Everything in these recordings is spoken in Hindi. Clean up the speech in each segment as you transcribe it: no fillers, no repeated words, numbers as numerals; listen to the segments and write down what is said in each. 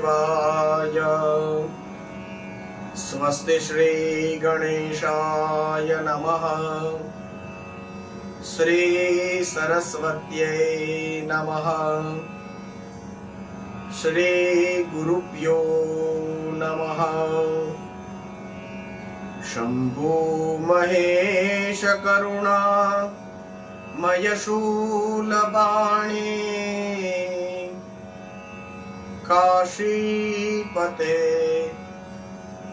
शिवाय। स्वस्ति श्री गणेशाय नमः। श्री सरस्वत्यै नमः। श्री गुरुभ्यो नमः। शंभो महेश करुणा मयशूलबाणे काशीपते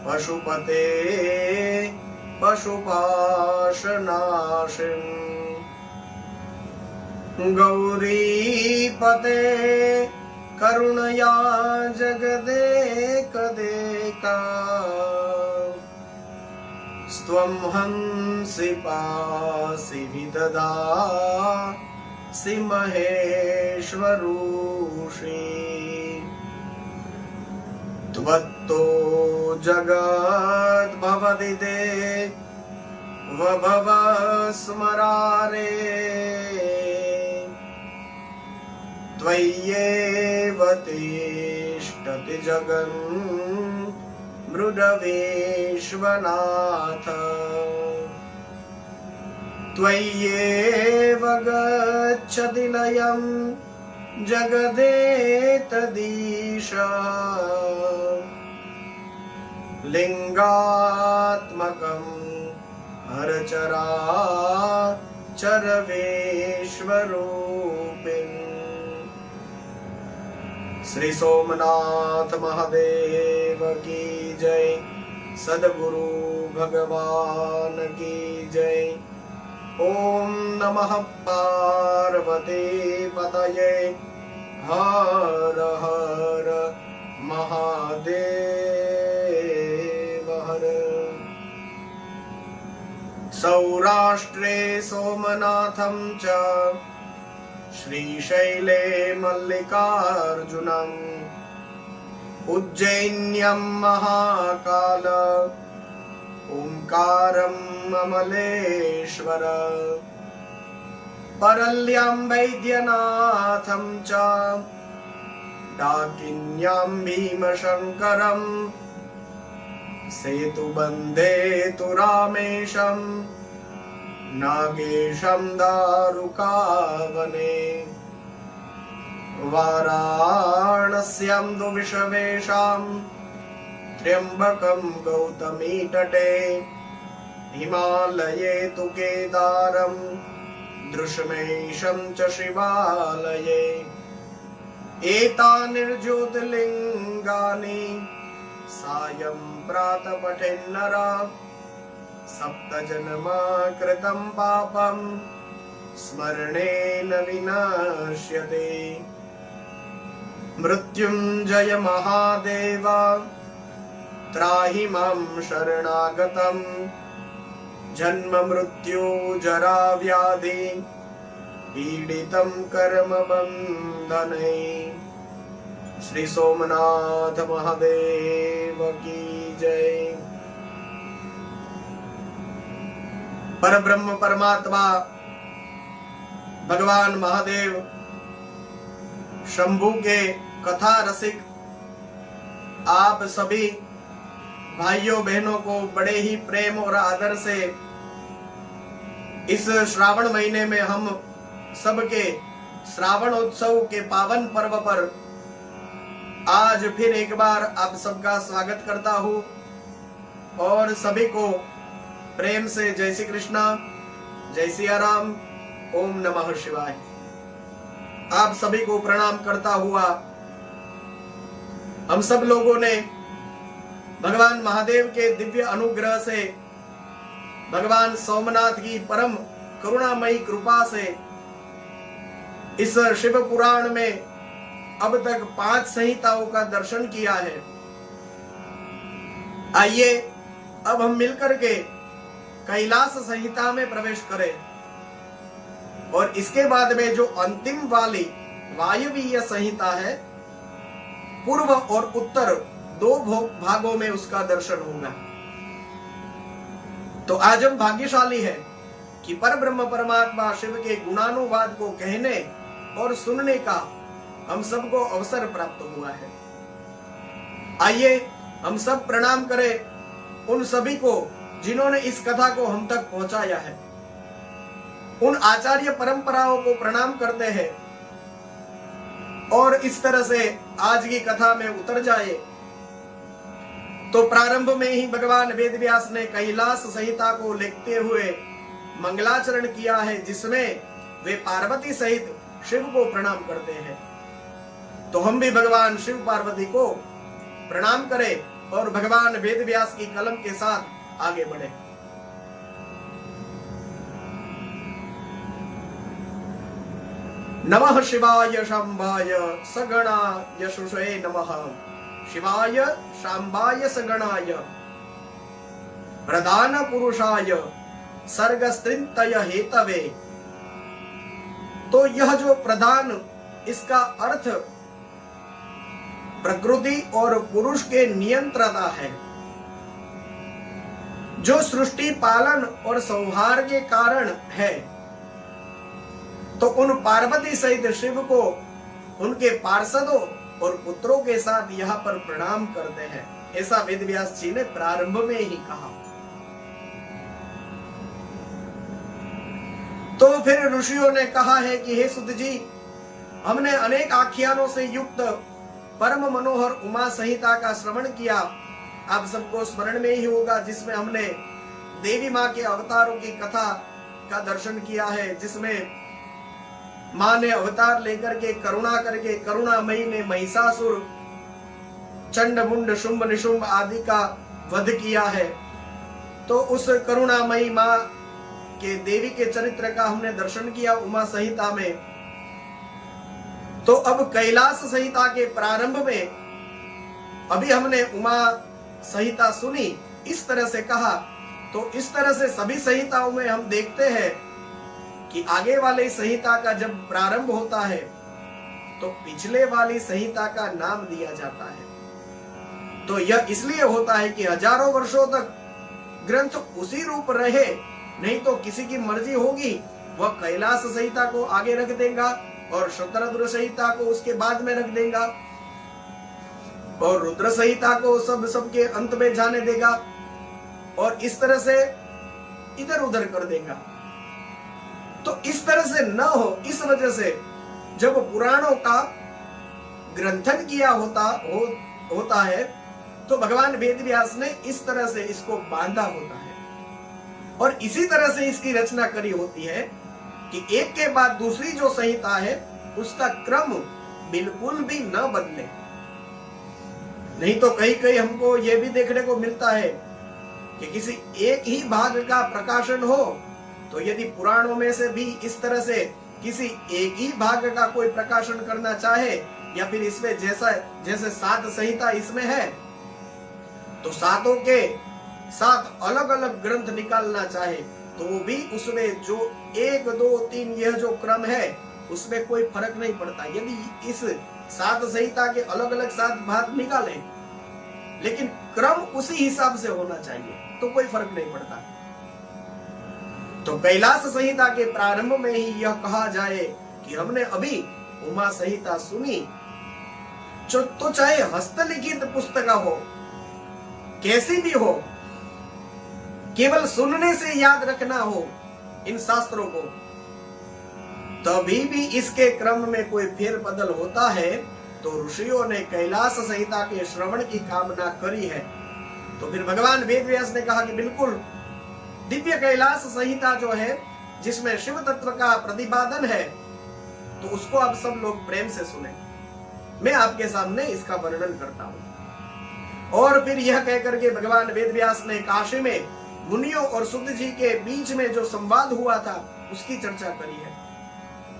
पशुपते पशुपाशनाशिं गौरीपते करुणया जगदेकदेका त्वं हंसि पासि विददासि महेश्वरूषि। त्वत्तो जगद्भवदिदे वभव स्मरारे। त्वय्येव तिष्ठति जगन् मृडविश्वनाथ। त्वय्येव गच्छति लयं जगदेतदीश। लिंगात्मकं हरचराचर विश्वरूपिन्। श्री सोमनाथ महादेव की जय। सद्गुरु भगवान की जय। ओम नमः पार्वती पतये। हर हर महादेव हर। सौराष्ट्रे सोमनाथं च श्रीशैले मल्लिकार्जुनम्। उज्जैन्यं महाकाल ओंकारम् अमलेश्वर। परल्यां वैद्यनाथं च डाकिन्यां भीमशङ्करम्। सेतुबन्धे तु रामेशं नागेशं दारुकावने। वाराणस्यां तु विषवेशां त्र्यम्बकं गौतमी तटे। हिमालये तु केदारं दृशमेशं च शिवालये। एतानि ज्योतिर्लिङ्गानि सायं प्रातः पठेन्नरा। सप्तजन्मा कृतं पापं स्मरणेन विनाश्यते। मृत्युञ्जय महादेव त्राहि मां शरणागतं। जन्म मृत्यु जरा व्याधि पीडितं कर्म बन्धने। श्री सोमनाथ महादेव की जय। परब्रह्म परमात्मा भगवान महादेव शंभू के कथा रसिक आप सभी भाइयों बहनों को बड़े ही प्रेम और आदर से इस श्रावण महीने में हम सबके श्रावण उत्सव के पावन पर्व पर आज फिर एक बार आप सबका स्वागत करता हूँ और सभी को प्रेम से जय श्री कृष्णा, जय सिया राम, ओम नमः शिवाय। आप सभी को प्रणाम करता हुआ हम सब लोगों ने भगवान महादेव के दिव्य अनुग्रह से, भगवान सोमनाथ की परम करुणामयी कृपा से इस शिव पुराण में अब तक 5 संहिताओं का दर्शन किया है। आइए अब हम मिलकर के कैलाश संहिता में प्रवेश करें और इसके बाद में जो अंतिम वाली वायवीय संहिता है, पूर्व और उत्तर 2 भागों में उसका दर्शन होगा। तो आज हम भाग्यशाली है कि परब्रह्म परमात्मा शिव के गुणानुवाद को कहने और सुनने का हम सबको अवसर प्राप्त हुआ है। आइए हम सब प्रणाम करें उन सभी को जिन्होंने इस कथा को हम तक पहुंचाया है। उन आचार्य परंपराओं को प्रणाम करते हैं और इस तरह से आज की कथा में उतर जाए। तो प्रारंभ में ही भगवान वेदव्यास ने कैलाश संहिता को लिखते हुए मंगलाचरण किया है, जिसमें वे पार्वती सहित शिव को प्रणाम करते हैं। तो हम भी भगवान शिव पार्वती को प्रणाम करें और भगवान वेदव्यास की कलम के साथ आगे बढ़े। नमः शिवाय शांबाय सगणाय शुषे नमः। शिवाय शांबाय सगणाय प्रधान पुरुषाय सर्गस्त्रिंतय हेतवे। तो यह जो प्रधान, इसका अर्थ प्रकृति और पुरुष के नियंत्रता है, जो सृष्टि पालन और संहार के कारण है। तो उन पार्वती सहित शिव को उनके पार्षदों और पुत्रों के साथ यहाँ पर प्रणाम करते हैं, ऐसा वेदव्यास जी ने प्रारंभ में ही कहा। तो फिर ऋषियों ने कहा है कि हे सुत जी, हमने अनेक आख्यानों से युक्त परम मनोहर उमा संहिता का श्रवण किया। आप सबको स्मरण में ही होगा, जिसमें हमने देवी माँ के अवतारों की कथा का दर्शन किया है, जिसमें माँ ने अवतार लेकर के करुणा करके करुणामयी ने महिषासुर, चंड मुंड, शुंभ निशुंभ आदि का वध किया है। तो उस करुणामयी माँ के देवी के चरित्र का हमने दर्शन किया उमा संहिता में। तो अब कैलाश संहिता के प्रारंभ में अभी हमने उमा संहिता सुनी, इस तरह से कहा। तो इस तरह से सभी संहिताओं में हम देखते हैं कि आगे वाली संहिता का जब प्रारंभ होता है तो पिछले वाली संहिता का नाम दिया जाता है। तो यह इसलिए होता है कि हजारों वर्षों तक ग्रंथ उसी रूप रहे, नहीं तो किसी की मर्जी होगी वह कैलाश संहिता को आगे रख देगा और शतरुद्र संहिता को उसके बाद में रख देगा और रुद्र संहिता को सबके अंत में जाने देगा और इस तरह से इधर उधर कर देगा। तो इस तरह से न हो, इस वजह से जब पुराणों का ग्रंथन किया होता है तो भगवान वेदव्यास ने इस तरह से इसको बांधा होता है और इसी तरह से इसकी रचना करी होती है कि एक के बाद दूसरी जो संहिता है उसका क्रम बिल्कुल भी न बदले। नहीं तो कहीं कहीं हमको यह भी देखने को मिलता है कि किसी एक ही भाग का प्रकाशन हो, तो यदि पुराणों में से भी इस तरह से किसी एक ही भाग का कोई प्रकाशन करना चाहे या फिर इसमें जैसे 7 संहिता इसमें है तो 7 के 7 अलग अलग ग्रंथ निकालना चाहे तो वो भी उसमें जो 1 2 3 यह जो क्रम है उसमें कोई फर्क नहीं पड़ता। यदि इस 7 संहिता के अलग अलग 7 भाग निकाले लेकिन क्रम उसी हिसाब से होना चाहिए तो कोई फर्क नहीं पड़ता। तो कैलाश संहिता के प्रारंभ में ही यह कहा जाए कि हमने अभी उमा संहिता सुनी, तो चाहे हस्तलिखित पुस्तक हो, कैसी भी हो, केवल सुनने से याद रखना हो इन शास्त्रों को, तभी भी इसके क्रम में कोई फेर बदल होता है तो ऋषियों ने कैलाश संहिता के श्रवण की कामना करी है। तो फिर भगवान वेदव्यास ने कहा कि बिल्कुल दिव्य कैलाश संहिता जो है जिसमें शिव तत्व का प्रतिपादन है तो उसको आप सब लोग प्रेम से सुने। मैं आपके सामने इसका वर्णन करता हूं। और फिर यह कहकर के भगवान वेदव्यास ने काशी में मुनियों और सुत जी के बीच में जो संवाद हुआ था उसकी चर्चा करी है।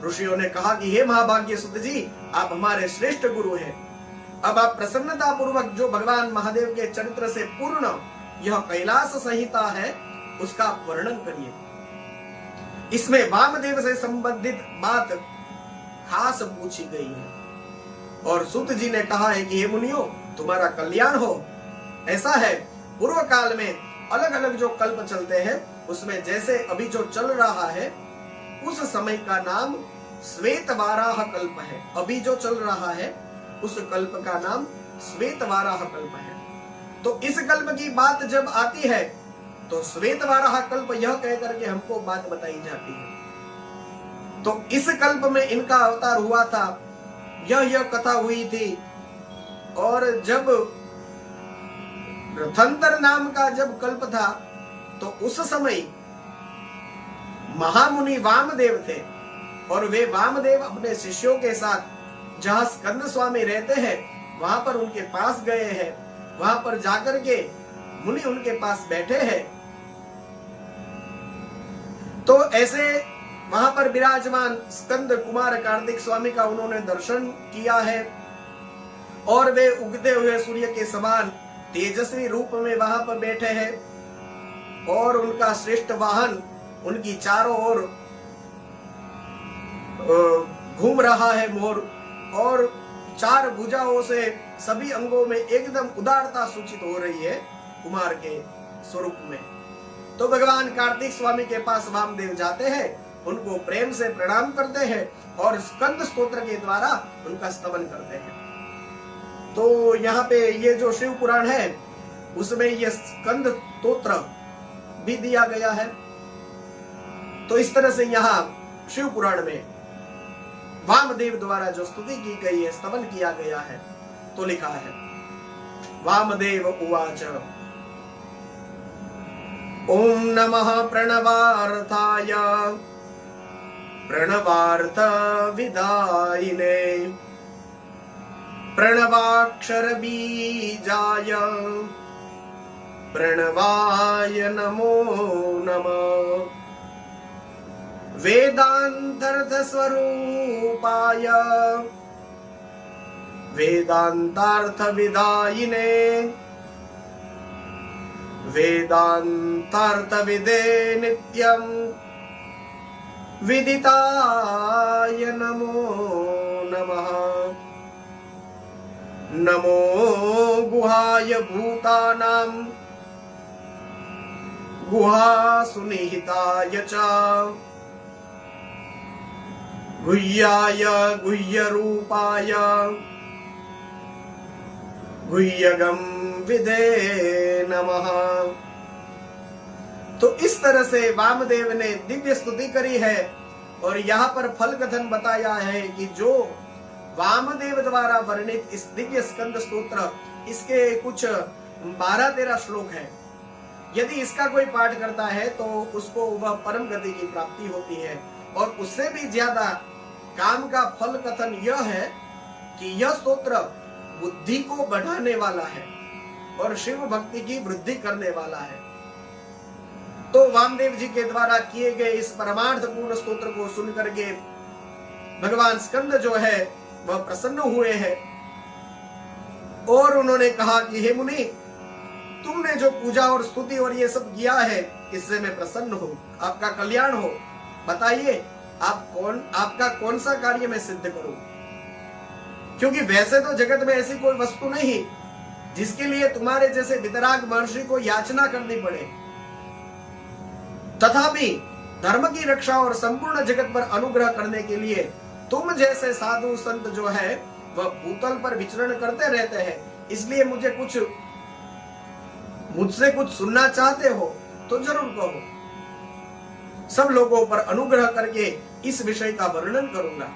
ऋषियों ने कहा कि हे महाभाग्य सुत जी, आप हमारे श्रेष्ठ गुरु हैं। अब आप प्रसन्नता पूर्वक जो भगवान महादेव के चरित्र से पूर्ण यह कैलाश संहिता है उसका वर्णन करिए। इसमें वामदेव से संबंधित बात खास पूछी गई है और सुत जी ने कहा है कि हे मुनियों, तुम्हारा कल्याण हो। ऐसा है, पूर्व काल में अलग अलग जो कल्प चलते हैं उसमें जैसे अभी जो चल रहा है उस समय का नाम श्वेत वाराह कल्प है। अभी जो चल रहा है उस कल्प का नाम श्वेत वाराह कल्प है। तो इस कल्प की बात जब आती है तो श्वेत वाराह कल्प यह कहकर के हमको बात बताई जाती है। तो इस कल्प में इनका अवतार हुआ था, यह कथा हुई थी। और जब रथंतर नाम का जब कल्प था तो उस समय महामुनि वामदेव थे, और वे वामदेव अपने शिष्यों के साथ जहां स्कंद स्वामी रहते हैं वहां पर उनके पास गए हैं। वहां पर जाकर के मुनि उनके पास बैठे हैं। तो ऐसे वहां पर विराजमान स्कंद कुमार कार्तिक स्वामी का उन्होंने दर्शन किया है, और वे उगते हुए सूर्य के समान तेजस्वी रूप में वहां पर बैठे हैं, और उनका श्रेष्ठ वाहन उनकी चारों ओर घूम रहा है मोर, और चार भुजाओं से सभी अंगों में एकदम उदारता सूचित हो रही है कुमार के स्वरूप में। तो भगवान कार्तिक स्वामी के पास वामदेव जाते हैं, उनको प्रेम से प्रणाम करते हैं और स्कंद स्तोत्र के द्वारा उनका स्तवन करते हैं। तो यहाँ पे ये जो शिव पुराण है उसमें ये स्कंद स्तोत्र भी दिया गया है। तो इस तरह से यहाँ शिव पुराण में वामदेव द्वारा जो स्तुति की गई है, स्तवन किया गया है, तो लिखा है वामदेव उवाच ओम नमः प्रणवार्थाय प्रणवार्थ विदायिने प्रणवाक्षर बीजाय प्रणवाय नमो नमः वेदांतर्थ स्वरूपाय वेदांतार्थ विदायिने वेदांतार्थ विदे नित्यं विदिताय नमो नमः नमो गुहाय भूतानां गुहा सुनिहिताय च गुह्याय गुह्यरूपाय गुह्यगम विदे नमः। तो इस तरह से वामदेव ने दिव्य स्तुति करी है, और यहाँ पर फल कथन बताया है कि जो वामदेव द्वारा वर्णित इस दिव्य स्कंद स्तोत्र, इसके कुछ 12-13 श्लोक हैं। यदि इसका कोई पाठ करता है तो उसको वह परम गति की प्राप्ति होती है। और उससे भी ज्यादा काम का फल कथन यह है कि यह स्तोत्र बुद्धि को बढ़ाने वाला है और शिव भक्ति की वृद्धि करने वाला है। तो वामदेव जी के द्वारा किए गए इस परमार्थ पूर्ण स्तोत्र को सुनकर के भगवान स्कंद जो है वह प्रसन्न हुए हैं, और उन्होंने कहा कि हे मुनि, तुमने जो पूजा और स्तुति और ये सब किया है इससे मैं प्रसन्न हूं, आपका कल्याण हो। बताइए आपका कौन सा कार्य मैं सिद्ध करूं? क्योंकि वैसे तो जगत में ऐसी कोई वस्तु नहीं जिसके लिए तुम्हारे जैसे वितराग महर्षि को याचना करनी पड़े। तथापि धर्म की रक्षा और संपूर्ण जगत पर अनुग्रह करने के लिए तुम जैसे साधु संत जो है वह भूतल पर विचरण करते रहते हैं। इसलिए मुझसे कुछ सुनना चाहते हो तो जरूर कहो। सब लोगों पर अनुग्रह करके इस विषय का वर्णन करूंगा।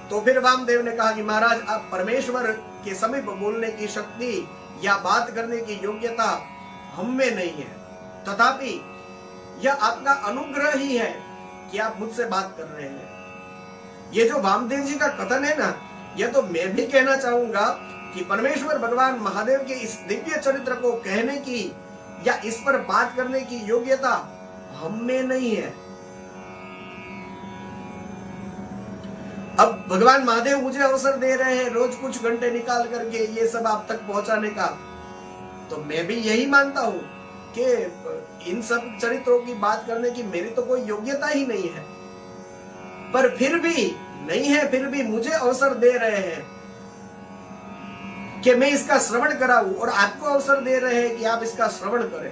तो फिर वामदेव ने कहा कि महाराज, आप परमेश्वर के समीप बोलने की शक्ति या बात करने की योग्यता हम में नहीं है, तथापि यह आपका अनुग्रह ही है कि आप मुझसे बात कर रहे हैं। ये जो वामदेव जी का कथन है ना, यह तो मैं भी कहना चाहूंगा कि परमेश्वर भगवान महादेव के इस दिव्य चरित्र को कहने की या इस पर बात करने की योग्यता हम में नहीं है। अब भगवान महादेव मुझे अवसर दे रहे हैं रोज कुछ घंटे निकाल करके ये सब आप तक पहुंचाने का, तो मैं भी यही मानता हूं कि इन सब चरित्रों की बात करने की मेरी तो कोई योग्यता ही नहीं है। पर फिर भी मुझे अवसर दे रहे हैं कि मैं इसका श्रवण कराऊं, और आपको अवसर दे रहे हैं कि आप इसका श्रवण करें,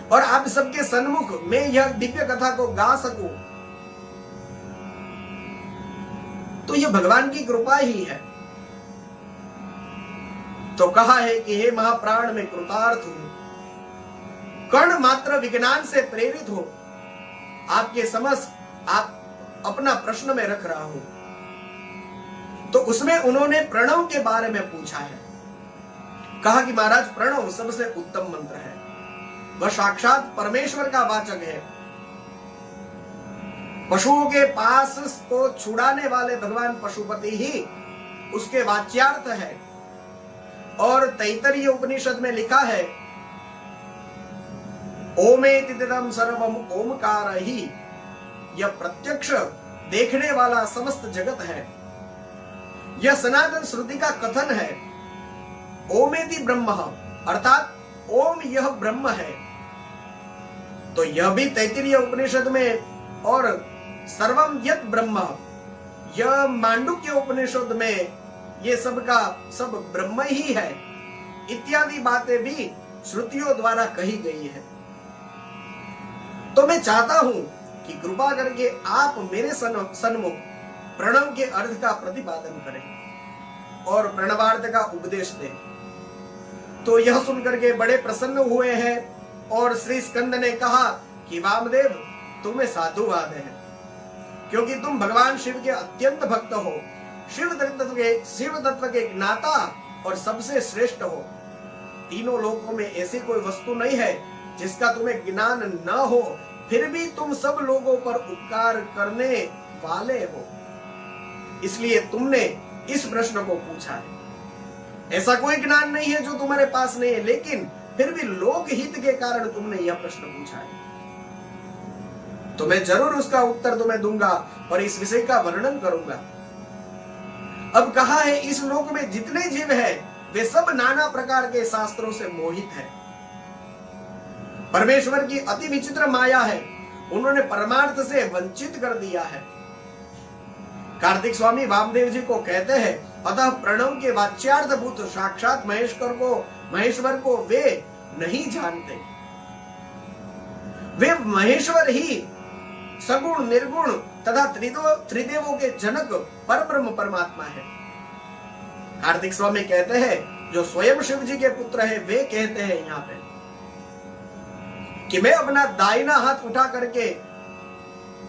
और आप सबके सन्मुख मैं यह दिव्य कथा को गा सकूं। तो यह भगवान की कृपा ही है। तो कहा है कि हे महाप्राण, मैं कृतार्थ हूं, कर्ण मात्र विज्ञान से प्रेरित हो आपके समक्ष आप अपना प्रश्न में रख रहा हूं। तो उसमें उन्होंने प्रणव के बारे में पूछा है। कहा कि महाराज, प्रणव सबसे उत्तम मंत्र है, वह साक्षात परमेश्वर का वाचक है। पशुओं के पास को छुड़ाने वाले भगवान पशुपति ही उसके वाच्यार्थ है। और तैतरीय उपनिषद में लिखा है, ओमेति तदं सर्वम ओमकार ही, यह प्रत्यक्ष देखने वाला समस्त जगत है। यह सनातन श्रुति का कथन है। ओमेति ब्रह्म, अर्थात ओम यह ब्रह्म है। तो यह भी तैतरीय उपनिषद में, और सर्वम यत् ब्रह्म, यह मांडुक्य उपनिषद में ये सब का सब ब्रह्म ही है, इत्यादि बातें भी श्रुतियों द्वारा कही गई है। तो मैं चाहता हूं कि कृपा करके आप मेरे सन्मुख प्रणव के अर्थ का प्रतिपादन करें और प्रणवार्थ का उपदेश दें। तो यह सुनकर के बड़े प्रसन्न हुए हैं और श्री स्कंद ने कहा कि वामदेव, तुम्हें साधुवाद है, क्योंकि तुम भगवान शिव के अत्यंत भक्त हो, शिव तत्व के ज्ञाता और सबसे श्रेष्ठ हो। तीनों लोकों में ऐसी कोई वस्तु नहीं है जिसका तुम्हें ज्ञान न हो, फिर भी तुम सब लोगों पर उपकार करने वाले हो, इसलिए तुमने इस प्रश्न को पूछा है। ऐसा कोई ज्ञान नहीं है जो तुम्हारे पास नहीं है, लेकिन फिर भी लोक हित के कारण तुमने यह प्रश्न पूछा है। तो मैं जरूर उसका उत्तर तुम्हें दूंगा और इस विषय का वर्णन करूंगा। अब कहा है, इस लोक में जितने जीव हैं वे सब नाना प्रकार के शास्त्रों से मोहित हैं। परमेश्वर की अति विचित्र माया है, उन्होंने परमार्थ से वंचित कर दिया है। कार्तिक स्वामी वामदेव जी को कहते हैं, अतः प्रणव के वाच्यार्थभूत साक्षात महेश्वर को वे नहीं जानते। वे महेश्वर ही सगुण निर्गुण तथा त्रिदेवों के जनक परब्रह्म परमात्मा है। कार्तिक स्वामी कहते हैं, जो स्वयं शिव जी के पुत्र है, वे कहते हैं यहाँ पे कि मैं अपना दाहिना हाथ उठा करके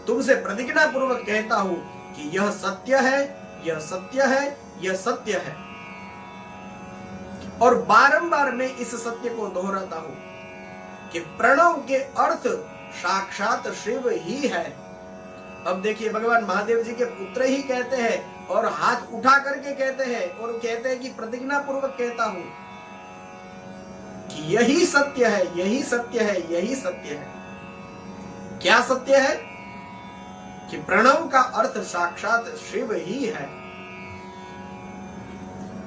तुमसे प्रतिज्ञा पूर्वक कहता हूं कि यह सत्य है, यह सत्य है, यह सत्य है। और बारंबार मैं इस सत्य को दोहराता हूं कि प्रणव के अर्थ साक्षात शिव ही है। अब देखिए, भगवान महादेव जी के पुत्र ही कहते हैं और हाथ उठा करके कहते हैं और कहते हैं कि प्रतिज्ञा पूर्वक कहता हूं कि यही सत्य है, यही सत्य है, यही सत्य है। क्या सत्य है? कि प्रणव का अर्थ साक्षात शिव ही है।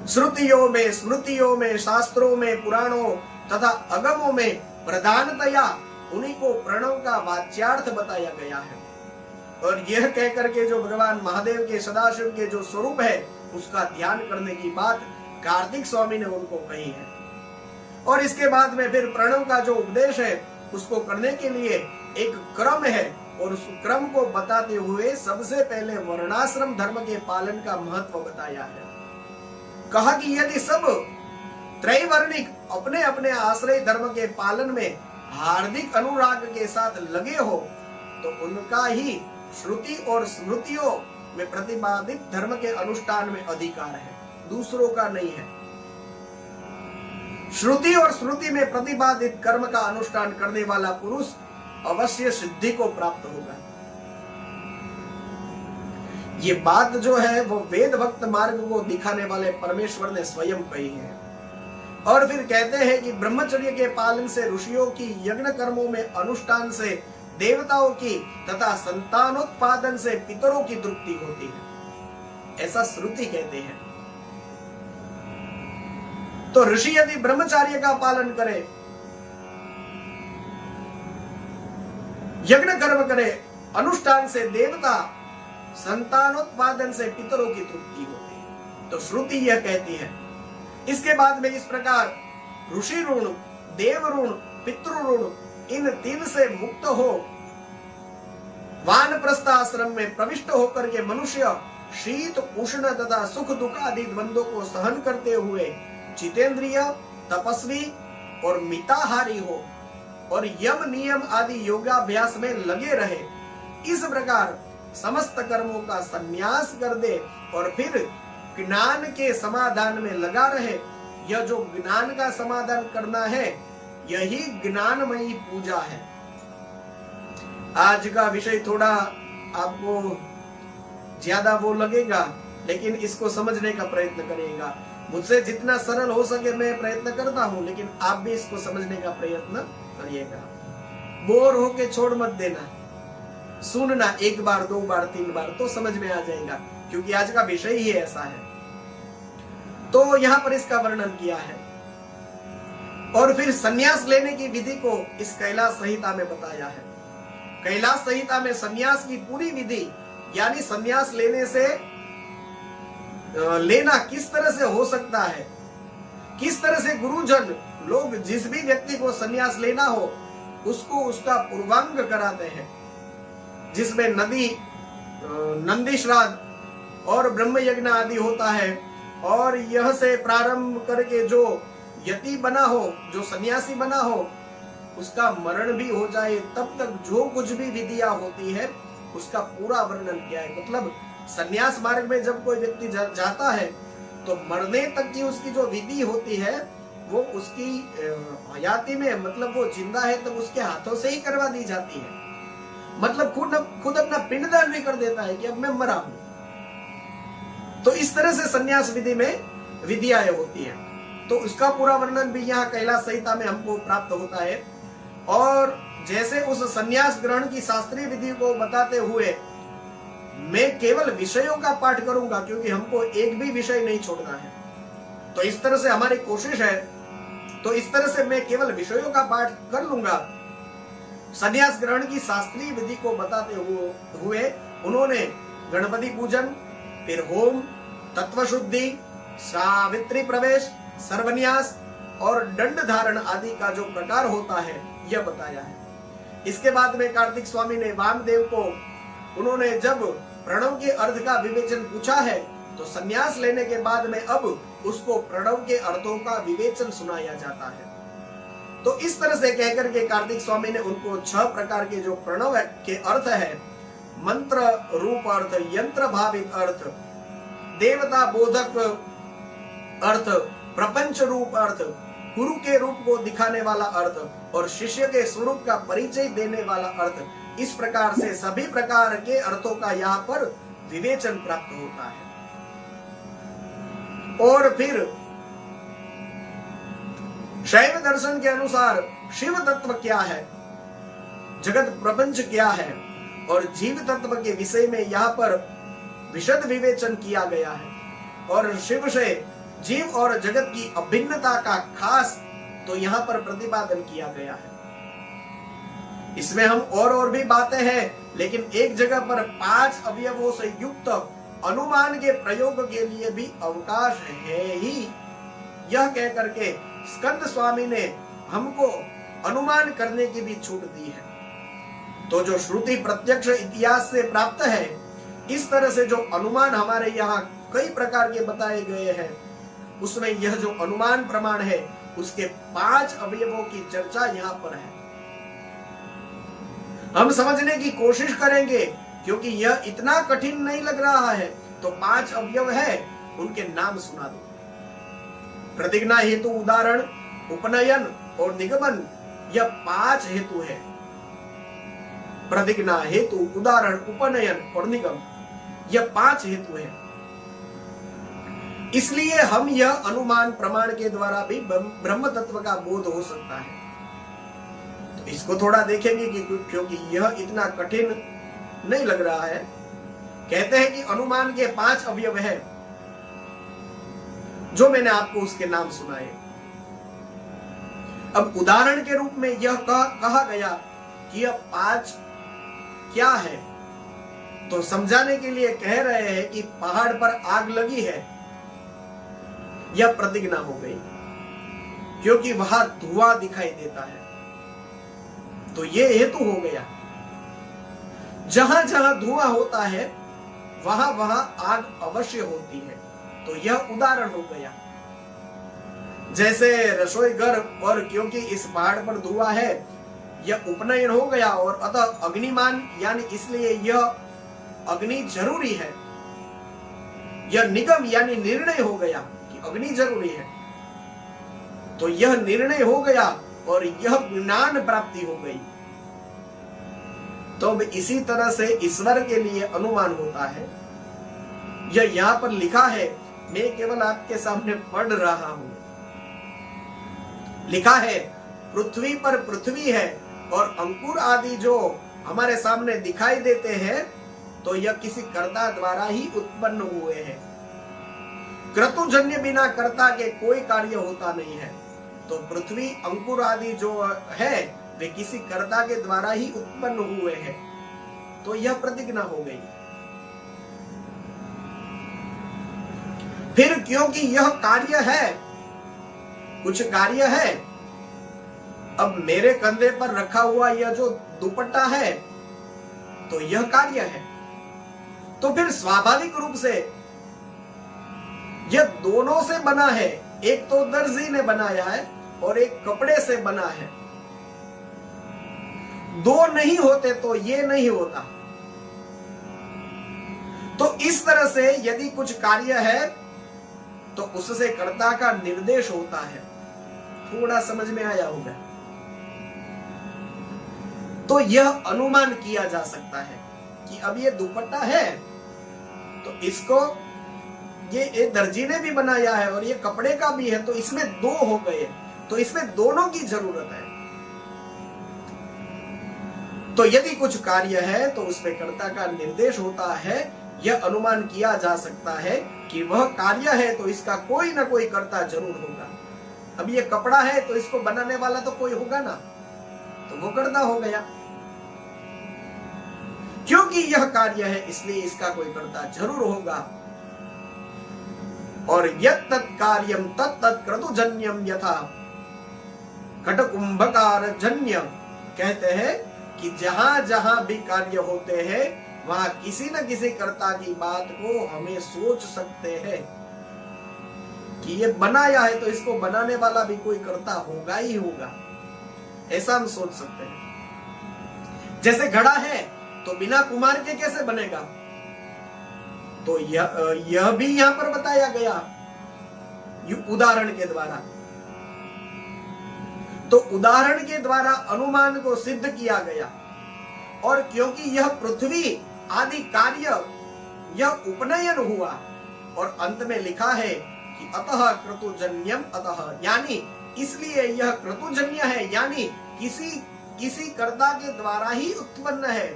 श्रुतियों में, स्मृतियों में, शास्त्रों में, पुराणों तथा अगमों में प्रधानतया उन्हीं को प्रणव का वाच्यार्थ बताया गया है। और यह कहकर के जो भगवान महादेव के, सदाशिव के जो स्वरूप है, उसका ध्यान करने की बात कार्तिक स्वामी ने उनको कही है। और इसके बाद में फिर प्रणव का जो उपदेश है उसको करने के लिए एक क्रम है, और उस क्रम को बताते हुए सबसे पहले वर्णाश्रम धर्म के पालन का महत्व बताया है। कहा कि यदि सब त्रैवर्णिक अपने अपने आश्रय धर्म के पालन में हार्दिक अनुराग के साथ लगे हो, तो उनका ही श्रुति और स्मृतियों में प्रतिपादित धर्म के अनुष्ठान में अधिकार है, दूसरों का नहीं है। श्रुति और स्मृति में प्रतिपादित कर्म का अनुष्ठान करने वाला पुरुष अवश्य सिद्धि को प्राप्त होगा। ये बात जो है वो वेद भक्त मार्ग को दिखाने वाले परमेश्वर ने स्वयं कही है। और फिर कहते हैं कि ब्रह्मचर्य के पालन से, ऋषियों की यज्ञ कर्मों में अनुष्ठान से देवताओं की तथा संतानोत्पादन से पितरों की तृप्ति होती है, ऐसा श्रुति कहते हैं। तो ऋषि यदि ब्रह्मचर्य का पालन करे, यज्ञ कर्म करे, अनुष्ठान से देवता, संतानोत्पादन से पितरों की तृप्ति होती है, तो श्रुति यह कहती है। इसके बाद में इस प्रकार ऋषि ऋण, देव ऋण, पितृ ऋण, इन तीन से मुक्त हो वानप्रस्थ आश्रम में प्रविष्ट होकर के मनुष्य शीत, उष्ण तथा सुख दुख आदि द्वंद्वों को सहन करते हुए जितेंद्रिय, तपस्वी और मिताहारी हो और यम नियम आदि योगाभ्यास में लगे रहे, इस प्रकार समस्त कर्मों का संन्यास कर दे और फिर ज्ञान के समाधान में लगा रहे। यह जो ज्ञान का समाधान करना है, यही ज्ञानमयी पूजा है। आज का विषय थोड़ा आपको ज्यादा वो लगेगा, लेकिन इसको समझने का प्रयत्न करेगा। मुझसे जितना सरल हो सके मैं प्रयत्न करता हूं, लेकिन आप भी इसको समझने का प्रयत्न करिएगा। बोर होके छोड़ मत देना, सुनना 1 बार 2 बार 3 बार तो समझ में आ जाएगा, क्योंकि आज का विषय ही ऐसा है। तो यहाँ पर इसका वर्णन किया है और फिर संन्यास लेने की विधि को इस कैलाश संहिता में बताया है। कैलाश संहिता में संन्यास की पूरी विधि, यानी संन्यास लेना किस तरह से हो सकता है, किस तरह से गुरुजन लोग जिस भी व्यक्ति को संन्यास लेना हो उसको उसका पूर्वांग कराते हैं, जिसमें नंदी श्राद्ध और ब्रह्म यज्ञ आदि होता है। और यह से प्रारंभ करके जो यति बना हो, जो सन्यासी बना हो, उसका मरण भी हो जाए तब तक जो कुछ भी विधियां होती है उसका पूरा वर्णन किया है। मतलब सन्यास मार्ग में जब कोई व्यक्ति जाता है तो मरने तक की उसकी जो विधि होती है वो उसकी हयाती में, मतलब वो जिंदा है तब उसके हाथों से ही करवा दी जाती है। मतलब खुद अपना पिंडदान भी कर देता है कि अब मैं मरा हूं। तो इस तरह से सन्यास विधि में विधियां होती है। तो उसका पूरा वर्णन भी यहाँ कैलाश संहिता में हमको प्राप्त होता है। और जैसे उस सन्यास ग्रहण की शास्त्रीय विधि को बताते हुए मैं केवल विषयों का पाठ करूंगा, क्योंकि हमको एक भी विषय नहीं छोड़ना है। तो इस तरह से हमारी कोशिश है, तो इस तरह से मैं केवल विषयों का पाठ कर लूंगा। सन्यास ग्रहण की शास्त्रीय विधि को बताते हुए उन्होंने गणपति पूजन, फिर होम, तत्व शुद्धि, सावित्री प्रवेश, सर्वन्यास और दंड धारण आदि का जो प्रकार होता है यह बताया है। इसके बाद में कार्तिक स्वामी ने वामदेव को, उन्होंने जब प्रणव के अर्थ का विवेचन पूछा है तो संन्यास लेने के बाद में अब उसको प्रणव के अर्थों का विवेचन सुनाया जाता है। तो इस तरह से कहकर के कार्तिक स्वामी ने उनको 6 प्रकार के जो प्रणव के अर्थ है, मंत्र रूप अर्थ, यंत्र भावित अर्थ, देवता बोधक अर्थ, प्रपंच रूप अर्थ, गुरु के रूप को दिखाने वाला अर्थ और शिष्य के स्वरूप का परिचय देने वाला अर्थ, इस प्रकार से सभी प्रकार के अर्थों का यहाँ पर विवेचन प्राप्त होता है। और फिर शैव दर्शन के अनुसार शिव तत्व क्या है, जगत प्रपंच क्या है और जीव तत्व के विषय में यहाँ पर विशद विवेचन किया गया है। और शिव से जीव और जगत की अभिन्नता का खास तो यहाँ पर प्रतिपादन किया गया है। इसमें हम और भी बातें हैं, लेकिन एक जगह पर 5 अवयवों से युक्त अनुमान के प्रयोग के लिए भी अवकाश है ही। यह कह करके स्कंद स्वामी ने हमको अनुमान करने की भी छूट दी है। तो जो श्रुति प्रत्यक्ष इतिहास से प्राप्त है, इस तरह से जो अनुमान हमारे यहाँ कई प्रकार के बताए गए हैं, उसमें यह जो अनुमान प्रमाण है उसके 5 अवयवों की चर्चा यहाँ पर है। हम समझने की कोशिश करेंगे, क्योंकि यह इतना कठिन नहीं लग रहा है। तो 5 अवयव है, उनके नाम सुना दो। प्रतिज्ञा हेतु, उदाहरण, उपनयन और निगमन, यह 5 हेतु है। प्रतिज्ञा हेतु, उदाहरण, उपनयन और निगम, यह 5 हेतु है। इसलिए हम यह अनुमान प्रमाण के द्वारा भी ब्रह्म तत्व का बोध हो सकता है। तो इसको थोड़ा देखेंगे क्योंकि यह इतना कठिन नहीं लग रहा है। कहते हैं कि अनुमान के 5 अवयव है, जो मैंने आपको उसके नाम सुनाए। अब उदाहरण के रूप में यह कहा गया कि यह 5 क्या है, तो समझाने के लिए कह रहे हैं कि पहाड़ पर आग लगी है, यह प्रतिज्ञा हो गई, क्योंकि वहां धुआं दिखाई देता है, तो यह हेतु हो गया। जहां जहां धुआं होता है वहां वहां आग अवश्य होती है, तो यह उदाहरण हो गया। जैसे रसोई घर, और क्योंकि इस पहाड़ पर धुआं है, यह उपनयन हो गया और अतः अग्निमान, यानी इसलिए यह अग्नि जरूरी है। यह निगम यानी निर्णय हो गया कि अग्नि जरूरी है, तो यह निर्णय हो गया और यह ज्ञान प्राप्ति हो गई। तो अब इसी तरह से ईश्वर के लिए अनुमान होता है। यह यहां पर लिखा है, मैं केवल आपके सामने पढ़ रहा हूं। लिखा है पृथ्वी पर पृथ्वी है और अंकुर आदि जो हमारे सामने दिखाई देते हैं, तो यह किसी कर्ता द्वारा ही उत्पन्न हुए हैं। क्रतुजन्य बिना कर्ता के कोई कार्य होता नहीं है। तो पृथ्वी अंकुर आदि जो है वे किसी कर्ता के द्वारा ही उत्पन्न हुए हैं। तो यह प्रतिज्ञा हो गई। फिर क्योंकि यह कार्य है, कुछ कार्य है, अब मेरे कंधे पर रखा हुआ यह जो दुपट्टा है, तो यह कार्य है। तो फिर स्वाभाविक रूप से यह दोनों से बना है। एक तो दर्जी ने बनाया है और एक कपड़े से बना है। दो नहीं होते तो ये नहीं होता। तो इस तरह से यदि कुछ कार्य है तो उससे कर्ता का निर्देश होता है। थोड़ा समझ में आया होगा। तो यह अनुमान किया जा सकता है कि अब ये दुपट्टा है, तो इसको ये दर्जी ने भी बनाया है और ये कपड़े का भी है, तो इसमें दो हो गए, तो इसमें दोनों की जरूरत है। तो यदि कुछ कार्य है तो उसमें कर्ता का निर्देश होता है। यह अनुमान किया जा सकता है कि वह कार्य है तो इसका कोई ना कोई कर्ता जरूर होगा। अब ये कपड़ा है तो इसको बनाने वाला तो कोई होगा ना, तो वो कर्ता हो गया। क्योंकि यह कार्य है इसलिए इसका कोई कर्ता जरूर होगा। और यत् तत्कार्यम तत्तत् क्रतुजन्यम यथा घटकुंभकार जन्य, कहते हैं कि जहां जहां भी कार्य होते हैं वहां किसी न किसी कर्ता की बात को हमें सोच सकते हैं कि ये बनाया है तो इसको बनाने वाला भी कोई कर्ता होगा ही होगा, ऐसा हम सोच सकते हैं। जैसे घड़ा है तो बिना कुम्हार के कैसे बनेगा, तो यह भी यहां पर बताया गया उदाहरण के द्वारा। तो उदाहरण के द्वारा अनुमान को सिद्ध किया गया। और क्योंकि यह पृथ्वी आदि कार्य यह उपनयन हुआ, और अंत में लिखा है कि अतः क्रतुजन्यम, अतः यानी इसलिए यह क्रतुजन्य है, यानी किसी कर्ता के द्वारा ही उत्पन्न है।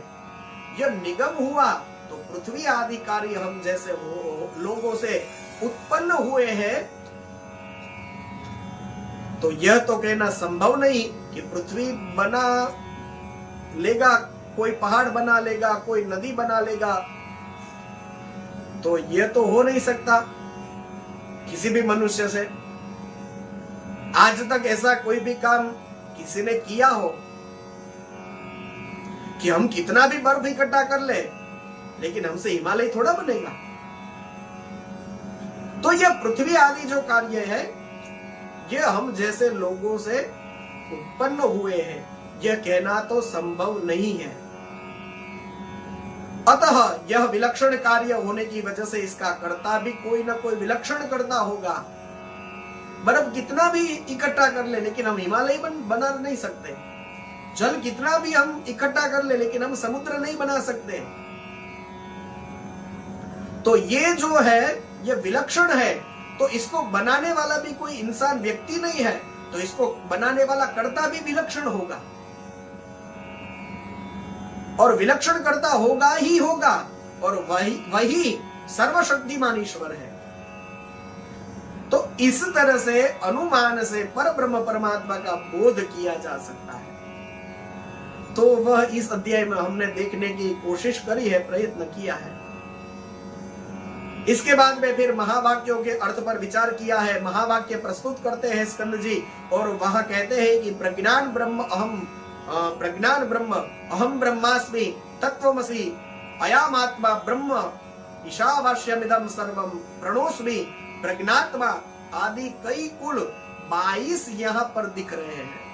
यह निगम हुआ तो पृथ्वी आदि कार्य हम जैसे लोगों से उत्पन्न हुए हैं। तो यह तो कहना संभव नहीं कि पृथ्वी बना लेगा, कोई पहाड़ बना लेगा, कोई नदी बना लेगा, तो यह तो हो नहीं सकता किसी भी मनुष्य से। आज तक ऐसा कोई भी काम किसी ने किया हो कि हम कितना भी बर्फ इकट्ठा कर ले, लेकिन हमसे हिमालय थोड़ा बनेगा। तो यह पृथ्वी आदि जो कार्य है यह हम जैसे लोगों से उत्पन्न हुए हैं, यह कहना तो संभव नहीं है। अतः यह विलक्षण कार्य होने की वजह से इसका कर्ता भी कोई ना कोई विलक्षण कर्ता होगा। बर्फ कितना भी इकट्ठा कर ले लेकिन हम हिमालय बना नहीं सकते। जल कितना भी हम इकट्ठा कर ले लेकिन हम समुद्र नहीं बना सकते। तो ये जो है ये विलक्षण है, तो इसको बनाने वाला भी कोई इंसान व्यक्ति नहीं है, तो इसको बनाने वाला कर्ता भी विलक्षण होगा, और विलक्षण कर्ता होगा ही होगा, और वही सर्वशक्तिमान ईश्वर है। तो इस तरह से अनुमान से परब्रह्म परमात्मा का बोध किया जा सकता है। तो वह इस अध्याय में हमने देखने की कोशिश करी है, प्रयत्न किया है। इसके बाद में फिर महावाक्यों के अर्थ पर विचार किया है। महावाक्य प्रस्तुत करते हैं स्कंद जी, और वहां कहते हैं कि प्रज्ञान ब्रह्म अहम ब्रह्मास्मि तत्वमसि अयमात्मा ब्रह्म ईशावास्यमिदं सर्वं प्रणोस्मि प्रज्ञात्मा आदि कई कुल 22 यहाँ पर दिख रहे हैं।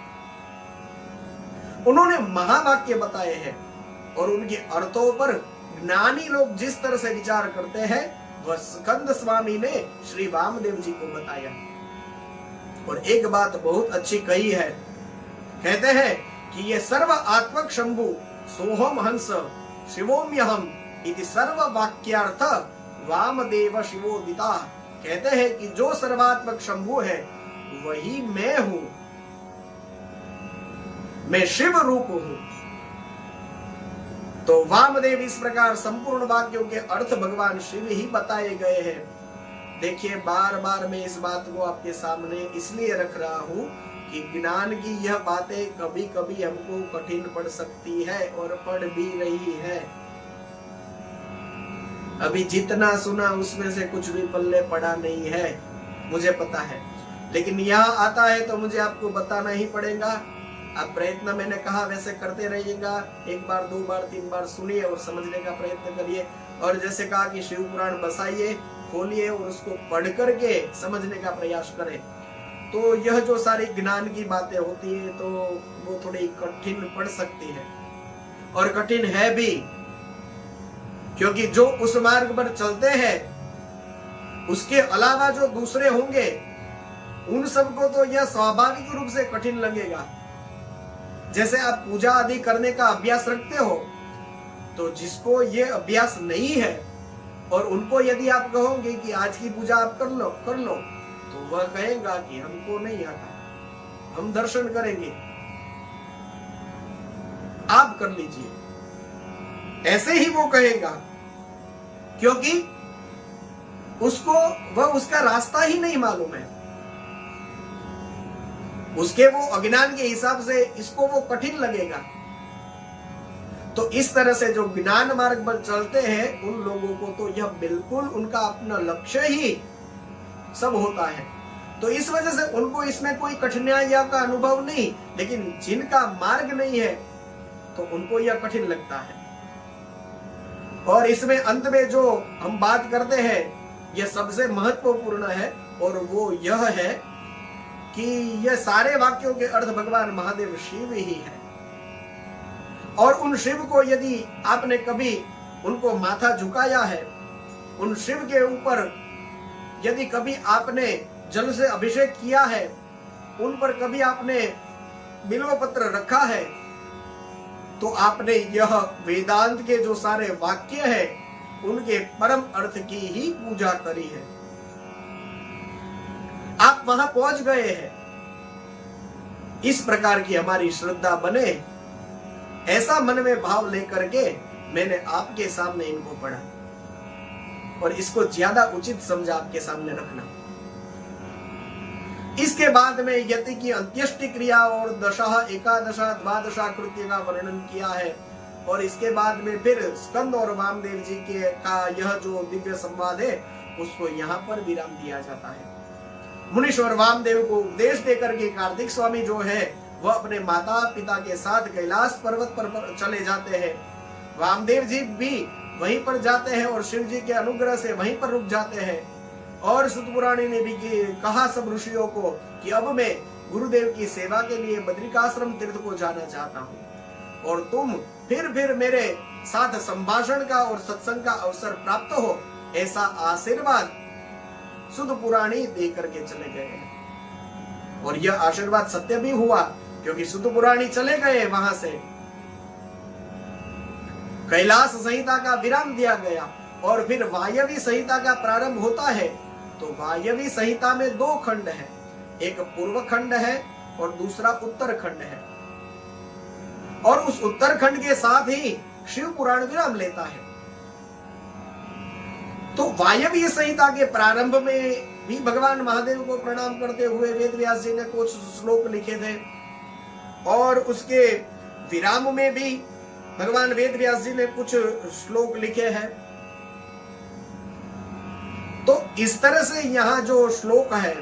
उन्होंने महावाक्य बताए हैं और उनके अर्थों पर ज्ञानी लोग जिस तरह से विचार करते हैं वह स्कंद स्वामी ने श्री वामदेव जी को बताया। और एक बात बहुत अच्छी कही है, कहते हैं कि ये सर्व आत्मक शंभु सोहम हंस शिवोम्यहम इति सर्व वाक्यार्थ वामदेव शिवोदिता। कहते हैं कि जो सर्वात्मक शंभु है वही मैं हूं, मैं शिव रूप हूं। तो वामदेव इस प्रकार संपूर्ण वाक्यों के अर्थ भगवान शिव ही बताए गए हैं। देखिए, बार बार मैं इस बात को आपके सामने इसलिए रख रहा हूं कि ज्ञान की यह बातें कभी कभी हमको कठिन पड़ सकती है और पड़ भी रही है। अभी जितना सुना उसमें से कुछ भी पल्ले पड़ा नहीं है, मुझे पता है, लेकिन यहाँ आता है तो मुझे आपको बताना ही पड़ेगा। आप प्रयत्न, मैंने कहा वैसे करते रहिएगा, एक बार, दो बार, तीन बार सुनिए और समझने का प्रयत्न करिए। और जैसे कहा कि शिव पुराण बसाइए, खोलिए और उसको पढ़ करके समझने का प्रयास करें। तो यह जो सारी ज्ञान की बातें होती है तो वो थोड़ी कठिन पड़ सकती है, और कठिन है भी, क्योंकि जो उस मार्ग पर चलते हैं उसके अलावा जो दूसरे होंगे उन सबको तो यह स्वाभाविक रूप से कठिन लगेगा। जैसे आप पूजा आदि करने का अभ्यास रखते हो, तो जिसको ये अभ्यास नहीं है और उनको यदि आप कहोगे कि आज की पूजा आप कर लो, तो वह कहेगा कि हमको नहीं आता, हम दर्शन करेंगे, आप कर लीजिए, ऐसे ही वो कहेगा, क्योंकि उसको वह उसका रास्ता ही नहीं मालूम है। उसके वो अज्ञान के हिसाब से इसको वो कठिन लगेगा। तो इस तरह से जो ज्ञान मार्ग पर चलते हैं उन लोगों को तो यह बिल्कुल उनका अपना लक्ष्य ही सब होता है। तो इस वजह से उनको इसमें कोई कठिनाइयों का अनुभव नहीं, लेकिन जिनका मार्ग नहीं है तो उनको यह कठिन लगता है। और इसमें अंत में जो हम बात करते हैं यह सबसे महत्वपूर्ण है, और वो यह है कि यह सारे वाक्यों के अर्थ भगवान महादेव शिव ही है। और उन शिव को यदि आपने कभी उनको माथा झुकाया है, उन शिव के ऊपर यदि कभी आपने जल से अभिषेक किया है, उन पर कभी आपने बिल्व पत्र रखा है, तो आपने यह वेदांत के जो सारे वाक्य हैं उनके परम अर्थ की ही पूजा करी है। आप वहां पहुंच गए हैं। इस प्रकार की हमारी श्रद्धा बने, ऐसा मन में भाव लेकर के मैंने आपके सामने इनको पढ़ा, और इसको ज्यादा उचित समझा आपके सामने रखना। इसके बाद में यति की अंत्येष्टि क्रिया और दशा, एकादशा, द्वादशा कृत्य का वर्णन किया है, और इसके बाद में फिर स्कंद और वामदेव जी के का यह जो दिव्य संवाद है उसको यहाँ पर विराम दिया जाता है। मुनीश्वर वामदेव को उपदेश देकर के कार्तिक स्वामी जो है वह अपने माता पिता के साथ कैलाश पर्वत पर चले जाते हैं। वामदेव जी भी वहीं पर जाते हैं और शिव जी के अनुग्रह से वहीं पर रुक जाते हैं। और सुत पुराणी ने भी कहा सब ऋषियों को कि अब मैं गुरुदेव की सेवा के लिए बद्रिकाश्रम तीर्थ को जाना चाहता हूँ, और तुम फिर मेरे साथ संभाषण का और सत्संग का अवसर प्राप्त हो, ऐसा आशीर्वाद सुत पुराणी दे करके चले गए हैं। और यह आशीर्वाद सत्य भी हुआ, क्योंकि सुत पुराणी चले गए, वहां से कैलाश संहिता का विराम दिया गया और फिर वायवी संहिता का प्रारंभ होता है। तो वायवी संहिता में दो खंड है, एक पूर्व खंड है और दूसरा उत्तर खंड है, और उस उत्तर खंड के साथ ही शिव पुराण विराम लेता है। तो वायवीय संहिता के प्रारंभ में भी भगवान महादेव को प्रणाम करते हुए वेद व्यास जी ने कुछ श्लोक लिखे थे, और उसके विराम में भी भगवान वेद व्यास जी ने कुछ श्लोक लिखे हैं। तो इस तरह से यहाँ जो श्लोक है,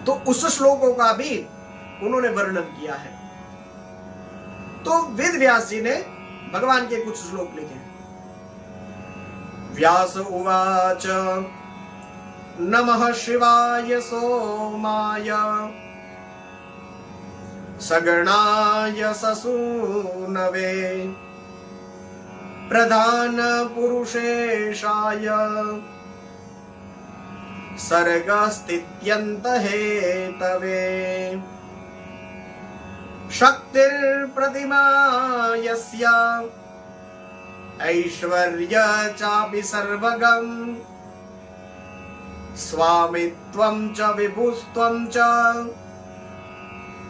तो उस श्लोकों का भी उन्होंने वर्णन किया है। तो वेद व्यास जी ने भगवान के कुछ श्लोक लिखे। व्यास उवाच नमः शिवाय सोमाय सगणाय ससूनवे प्रधान पुरुषेशाय सर्गस्थित्यन्त हेतवे शक्तिर्प्रतिमा यस्य ऐश्वर्य चापि सर्वगम् स्वामित्वं च विभुस्त्वं च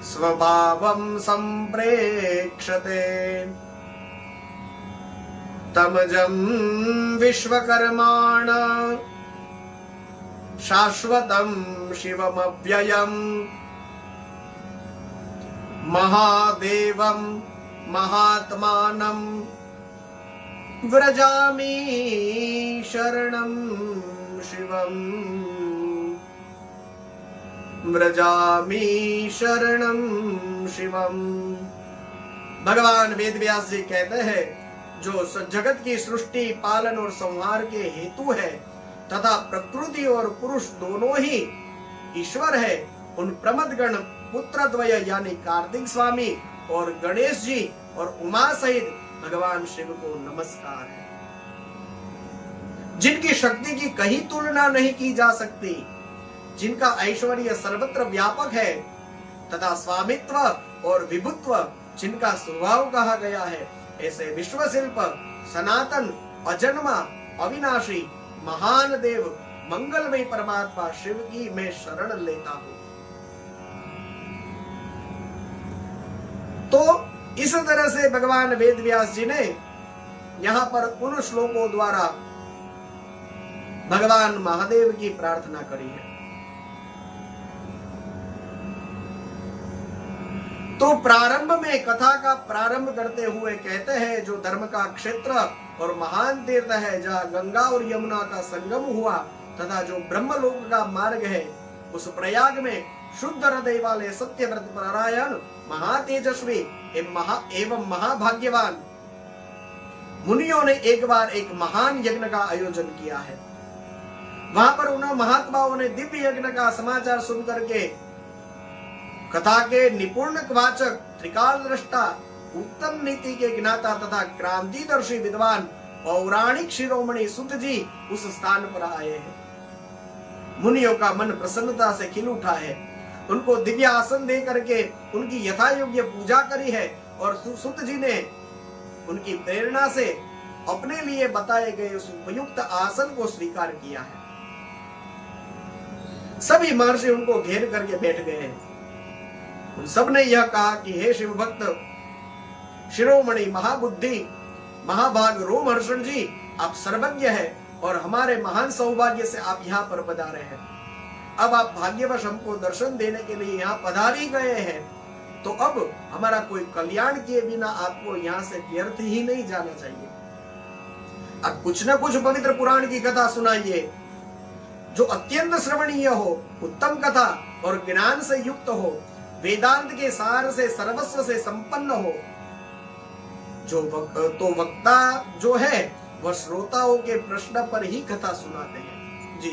स्वभावं संप्रेक्षते तमजं विश्वकर्माण शाश्वतं शिवमव्ययम् महादेवं महात्मानं व्रजामि शरणं शिवम् व्रजामि शरणं शिवम्। भगवान वेदव्यास जी कहते हैं, जो जगत की सृष्टि, पालन और संहार के हेतु है तथा प्रकृति और पुरुष दोनों ही ईश्वर है, उन प्रमदगण पुत्रद्वय यानी कार्तिक स्वामी और गणेश जी और उमा सहित भगवान शिव को नमस्कार है, जिनकी शक्ति की कहीं तुलना नहीं की जा सकती, जिनका ऐश्वर्य सर्वत्र व्यापक है तथा स्वामित्व और विभुत्व जिनका स्वभाव कहा गया है, ऐसे विश्व शिल्प सनातन अजन्मा अविनाशी महान देव मंगलमय परमात्मा शिव की मैं शरण लेता हूं। तो इस तरह से भगवान वेदव्यास जी ने यहां पर उन श्लोकों द्वारा भगवान महादेव की प्रार्थना करी है। तो प्रारंभ में कथा का प्रारंभ करते हुए कहते हैं, जो धर्म का क्षेत्र और महान तीर्थ है, जहाँ गंगा और यमुना का संगम हुआ तथा जो ब्रह्मलोक का मार्ग है, उस प्रयाग में शुद्ध हृदय वाले सत्यव्रत परायण महातेजस्वी एवं महाभाग्यवान मुनियों ने एक बार एक महान यज्ञ का आयोजन किया है। वहां पर उन महात्माओं ने दिव्य यज्ञ का समाचार सुनकर के कथा के निपुण वाचक, त्रिकाल दृष्टा, उत्तम नीति के ज्ञाता तथा क्रांतिदर्शी विद्वान पौराणिक शिरोमणि सुत जी उस स्थान पर आए हैं। मुनियों का मन प्रसन्नता से खिल उठा है, उनको दिव्य आसन दे करके उनकी यथा योग्य पूजा करी है और सुत जी ने उनकी प्रेरणा से अपने लिए बताए गए उस उपयुक्त आसन को स्वीकार किया है। सभी महर्षि उनको घेर करके बैठ गए हैं। उन सब ने यह कहा कि हे शिव भक्त शिरोमणि महाबुद्धि महाभाग रोमहर्षण जी, आप सर्वज्ञ हैं और हमारे महान सौभाग्य से आप यहाँ पर पधारे हैं। अब आप भाग्यवश हमको दर्शन देने के लिए यहाँ पधार ही गए हैं, तो अब हमारा कोई कल्याण किए बिना आपको यहाँ से व्यर्थ ही नहीं जाना चाहिए। अब कुछ न कुछ पवित्र पुराण की कथा सुनाइए, जो अत्यंत श्रवणीय हो, उत्तम कथा और ज्ञान से युक्त हो, वेदांत के सार से सर्वस्व से संपन्न हो। तो वक्ता जो है वह श्रोताओं के प्रश्न पर ही कथा सुनाते हैं। जी,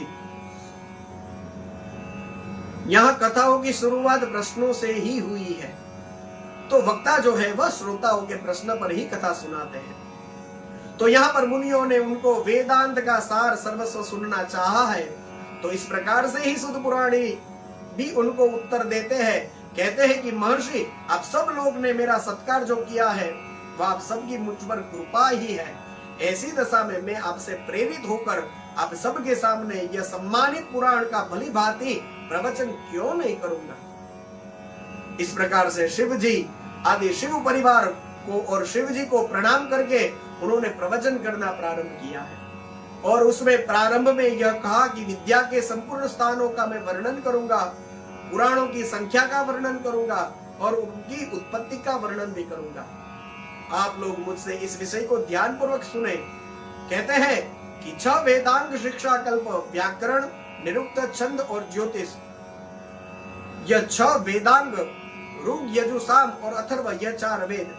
यहाँ कथाओं की शुरुआत प्रश्नों से ही हुई है, तो वक्ता जो है वह श्रोताओं के प्रश्न पर ही कथा सुनाते हैं। तो यहाँ पर मुनियों ने उनको वेदांत का सार सर्वस्व सुनना चाहा है, तो इस प्रकार से ही सुत पुराणी भी उनको उत्तर देते हैं। कहते हैं कि महर्षि, आप सब लोग ने मेरा सत्कार जो किया है वह आप सबकी मुझ पर कृपा ही है। ऐसी दशा में मैं आपसे प्रेरित होकर आप सबके सामने यह सम्मानित पुराण का भली भांति प्रवचन क्यों नहीं करूंगा। इस प्रकार से शिव जी आदि शिव परिवार को और शिव जी को प्रणाम करके उन्होंने प्रवचन करना प्रारंभ किया है। और उसमें प्रारंभ में यह कहा कि विद्या के संपूर्ण स्थानों का मैं वर्णन करूंगा, पुराणों की संख्या का वर्णन करूंगा और उनकी उत्पत्ति का वर्णन भी करूंगा। आप लोग मुझसे इस विषय को ध्यान पूर्वक सुने। कहते हैं कि 6 वेदांग शिक्षा कल्प, व्याकरण, निरुक्त, छंद और ज्योतिष, यह 6 वेदांग ऋग, यजु, साम और अथर्व, यह 4 वेद,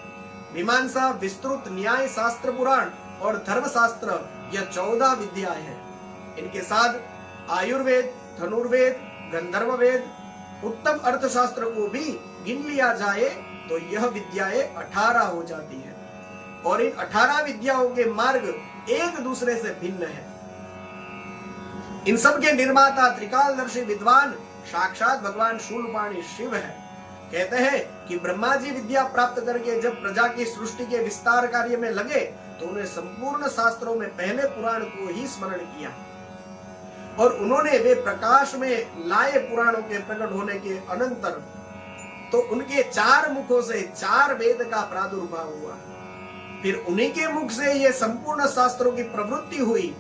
मीमांसा, विस्तृत, न्याय, शास्त्र, पुराण और धर्मशास्त्र, यह 14 विद्याएं हैं। इनके साथ आयुर्वेद, धनुर्वेद, गंधर्व वेद, उत्तम अर्थशास्त्र को भी गिन लिया जाए तो यह विद्याएं 18 हो जाती है और इन 18 विद्याओं के मार्ग एक दूसरे से भिन्न है। इन सब के निर्माता त्रिकालदर्शी विद्वान साक्षात भगवान शूलपाणी शिव है। कहते हैं कि ब्रह्मा जी विद्या प्राप्त करके जब प्रजा की सृष्टि के विस्तार कार्य में लगे तो उन्हें संपूर्ण शास्त्रों में पहले पुराण को ही स्मरण किया और उन्होंने वे प्रकाश में लाए पुराणों के प्रकट होने के अनंतर तो उनके 4 मुखों से 4 वेद का प्रादुर्भाव हुआ। फिर उन्हीं के मुख से ये संपूर्ण शास्त्रों की प्रवृत्ति हुई।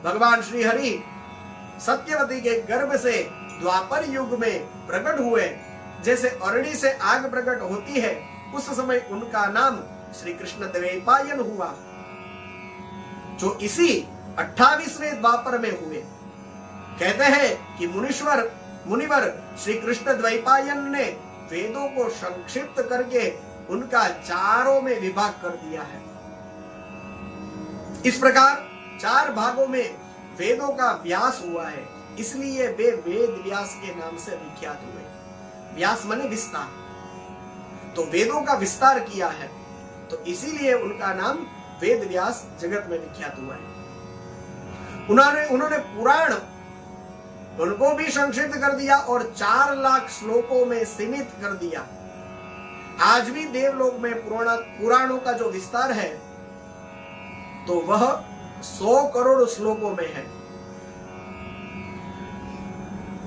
भगवान श्री हरि सत्यवती के गर्भ से द्वापर युग में प्रकट हुए। जैसे अरणी से आग प्रकट होती है उस समय उनका नाम श्री कृष्ण द्वैपायन हुआ, जो इसी 28वें द्वापर में हुए। कहते हैं कि मुनिवर श्री कृष्ण द्वैपायन ने वेदों को संक्षिप्त करके उनका 4 में विभाग कर दिया है। इस प्रकार 4 भागों में वेदों का व्यास हुआ है, इसलिए वे वेद व्यास के नाम से विख्यात हुए। व्यास माने विस्तार, तो वेदों का विस्तार किया है तो इसीलिए उनका नाम वेद व्यास जगत में विख्यात हुआ है। उन्होंने पुराण उनको भी संक्षिप्त कर दिया और 4 लाख श्लोकों में सीमित कर दिया। आज भी देवलोक में पुराणों का जो विस्तार है तो वह 100 करोड़ श्लोकों में है।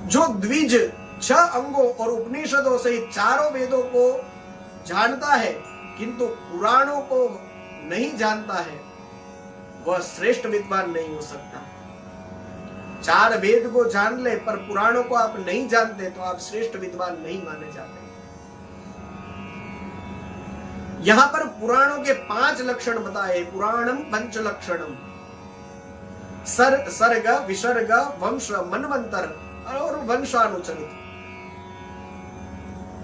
जो द्विज 6 अंगों और उपनिषदों से 4 वेदों को जानता है किंतु पुराणों को नहीं जानता है, वह श्रेष्ठ विद्वान नहीं हो सकता। 4 वेद को जान ले पर पुराणों को आप नहीं जानते तो आप श्रेष्ठ विद्वान नहीं माने जाते। यहां पर पुराणों के 5 लक्षण बताए। पुराणम 5 लक्षणम, सर्ग, विसर्ग, वंश, मनवंतर और वंशानुचरित।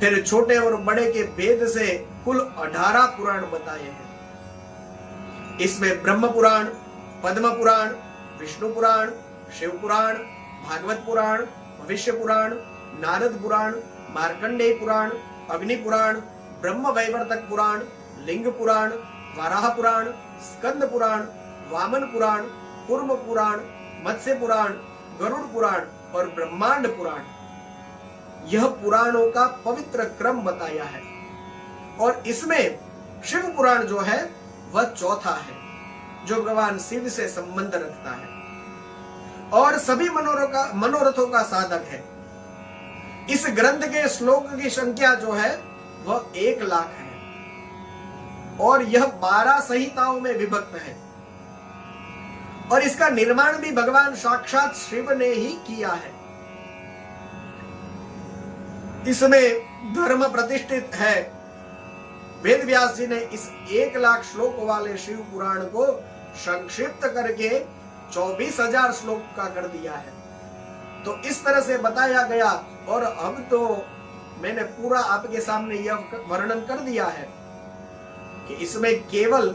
फिर छोटे और बड़े के भेद से कुल 18 पुराण बताए हैं। इसमें ब्रह्म पुराण, पद्म पुराण, विष्णु पुराण, शिव पुराण, भागवत पुराण, भविष्य पुराण, नारद पुराण, मार्कंडेय पुराण, अग्नि पुराण, ब्रह्म वैवर्तक पुराण, लिंग पुराण, वाराह पुराण, स्कंद पुराण, वामन पुराण, कूर्म पुराण, मत्स्य पुराण, गरुड़ पुराण और ब्रह्मांड पुराण, यह पुराणों का पवित्र क्रम बताया है। और इसमें शिव पुराण जो है वह चौथा है, जो भगवान शिव से संबंध रखता है और सभी मनोरथों का साधक है। इस ग्रंथ के श्लोक की संख्या जो है वह 1 लाख है और यह 12 संहिताओं में विभक्त है और इसका निर्माण भी भगवान साक्षात शिव ने ही किया है। इसमें धर्म प्रतिष्ठित है। वेद व्यास जी ने इस 1 लाख श्लोक वाले शिव पुराण को संक्षिप्त करके 24,000 श्लोक का कर दिया है। तो इस तरह से बताया गया और अब तो मैंने पूरा आपके सामने यह वर्णन कर दिया है कि इसमें केवल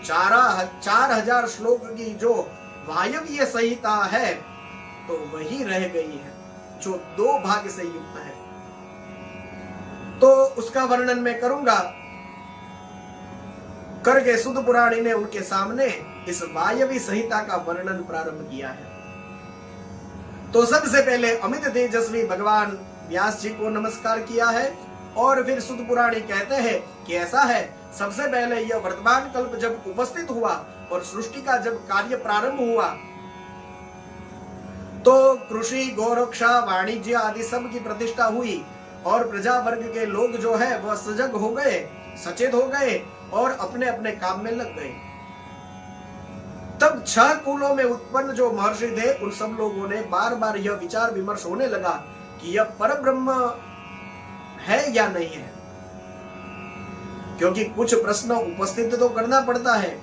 4,000 श्लोक की जो वायव्य संहिता है तो वही रह गई है, जो 2 भाग से युक्त है। तो उसका वर्णन मैं करूंगा करके सुद पुराणी ने उनके सामने इस वायवी संहिता का वर्णन प्रारंभ किया है। तो सबसे पहले अमित तेजस्वी भगवान व्यास जी को नमस्कार किया है और फिर सुद पुराणी कहते हैं कि ऐसा है, सबसे पहले यह वर्तमान कल्प जब उपस्थित हुआ और सृष्टि का जब कार्य प्रारंभ हुआ तो कृषि, गौरक्षा, वाणिज्य आदि सब की प्रतिष्ठा हुई और प्रजा वर्ग के लोग जो है वह सजग हो गए, सचेत हो गए और अपने अपने काम में लग गए। तब 6 कुलों में उत्पन्न जो महर्षि थे उन सब लोगों ने बार बार यह विचार विमर्श होने लगा कि यह पर ब्रह्म है या नहीं है, क्योंकि कुछ प्रश्न उपस्थित तो करना पड़ता है।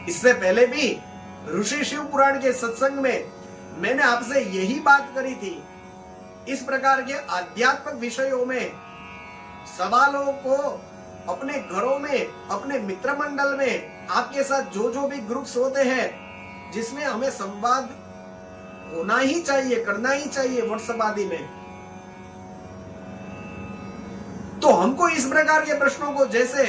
इससे पहले भी ऋषि शिव पुराण के सत्संग में मैंने आपसे यही बात करी थी। इस प्रकार के आध्यात्मिक विषयों में सवालों को अपने घरों में, अपने मित्र मंडल में, आपके साथ जो भी ग्रुप्स होते हैं जिसमें हमें संवाद होना ही चाहिए, करना ही चाहिए व्हाट्सएप आदि में। तो हमको इस प्रकार के प्रश्नों को, जैसे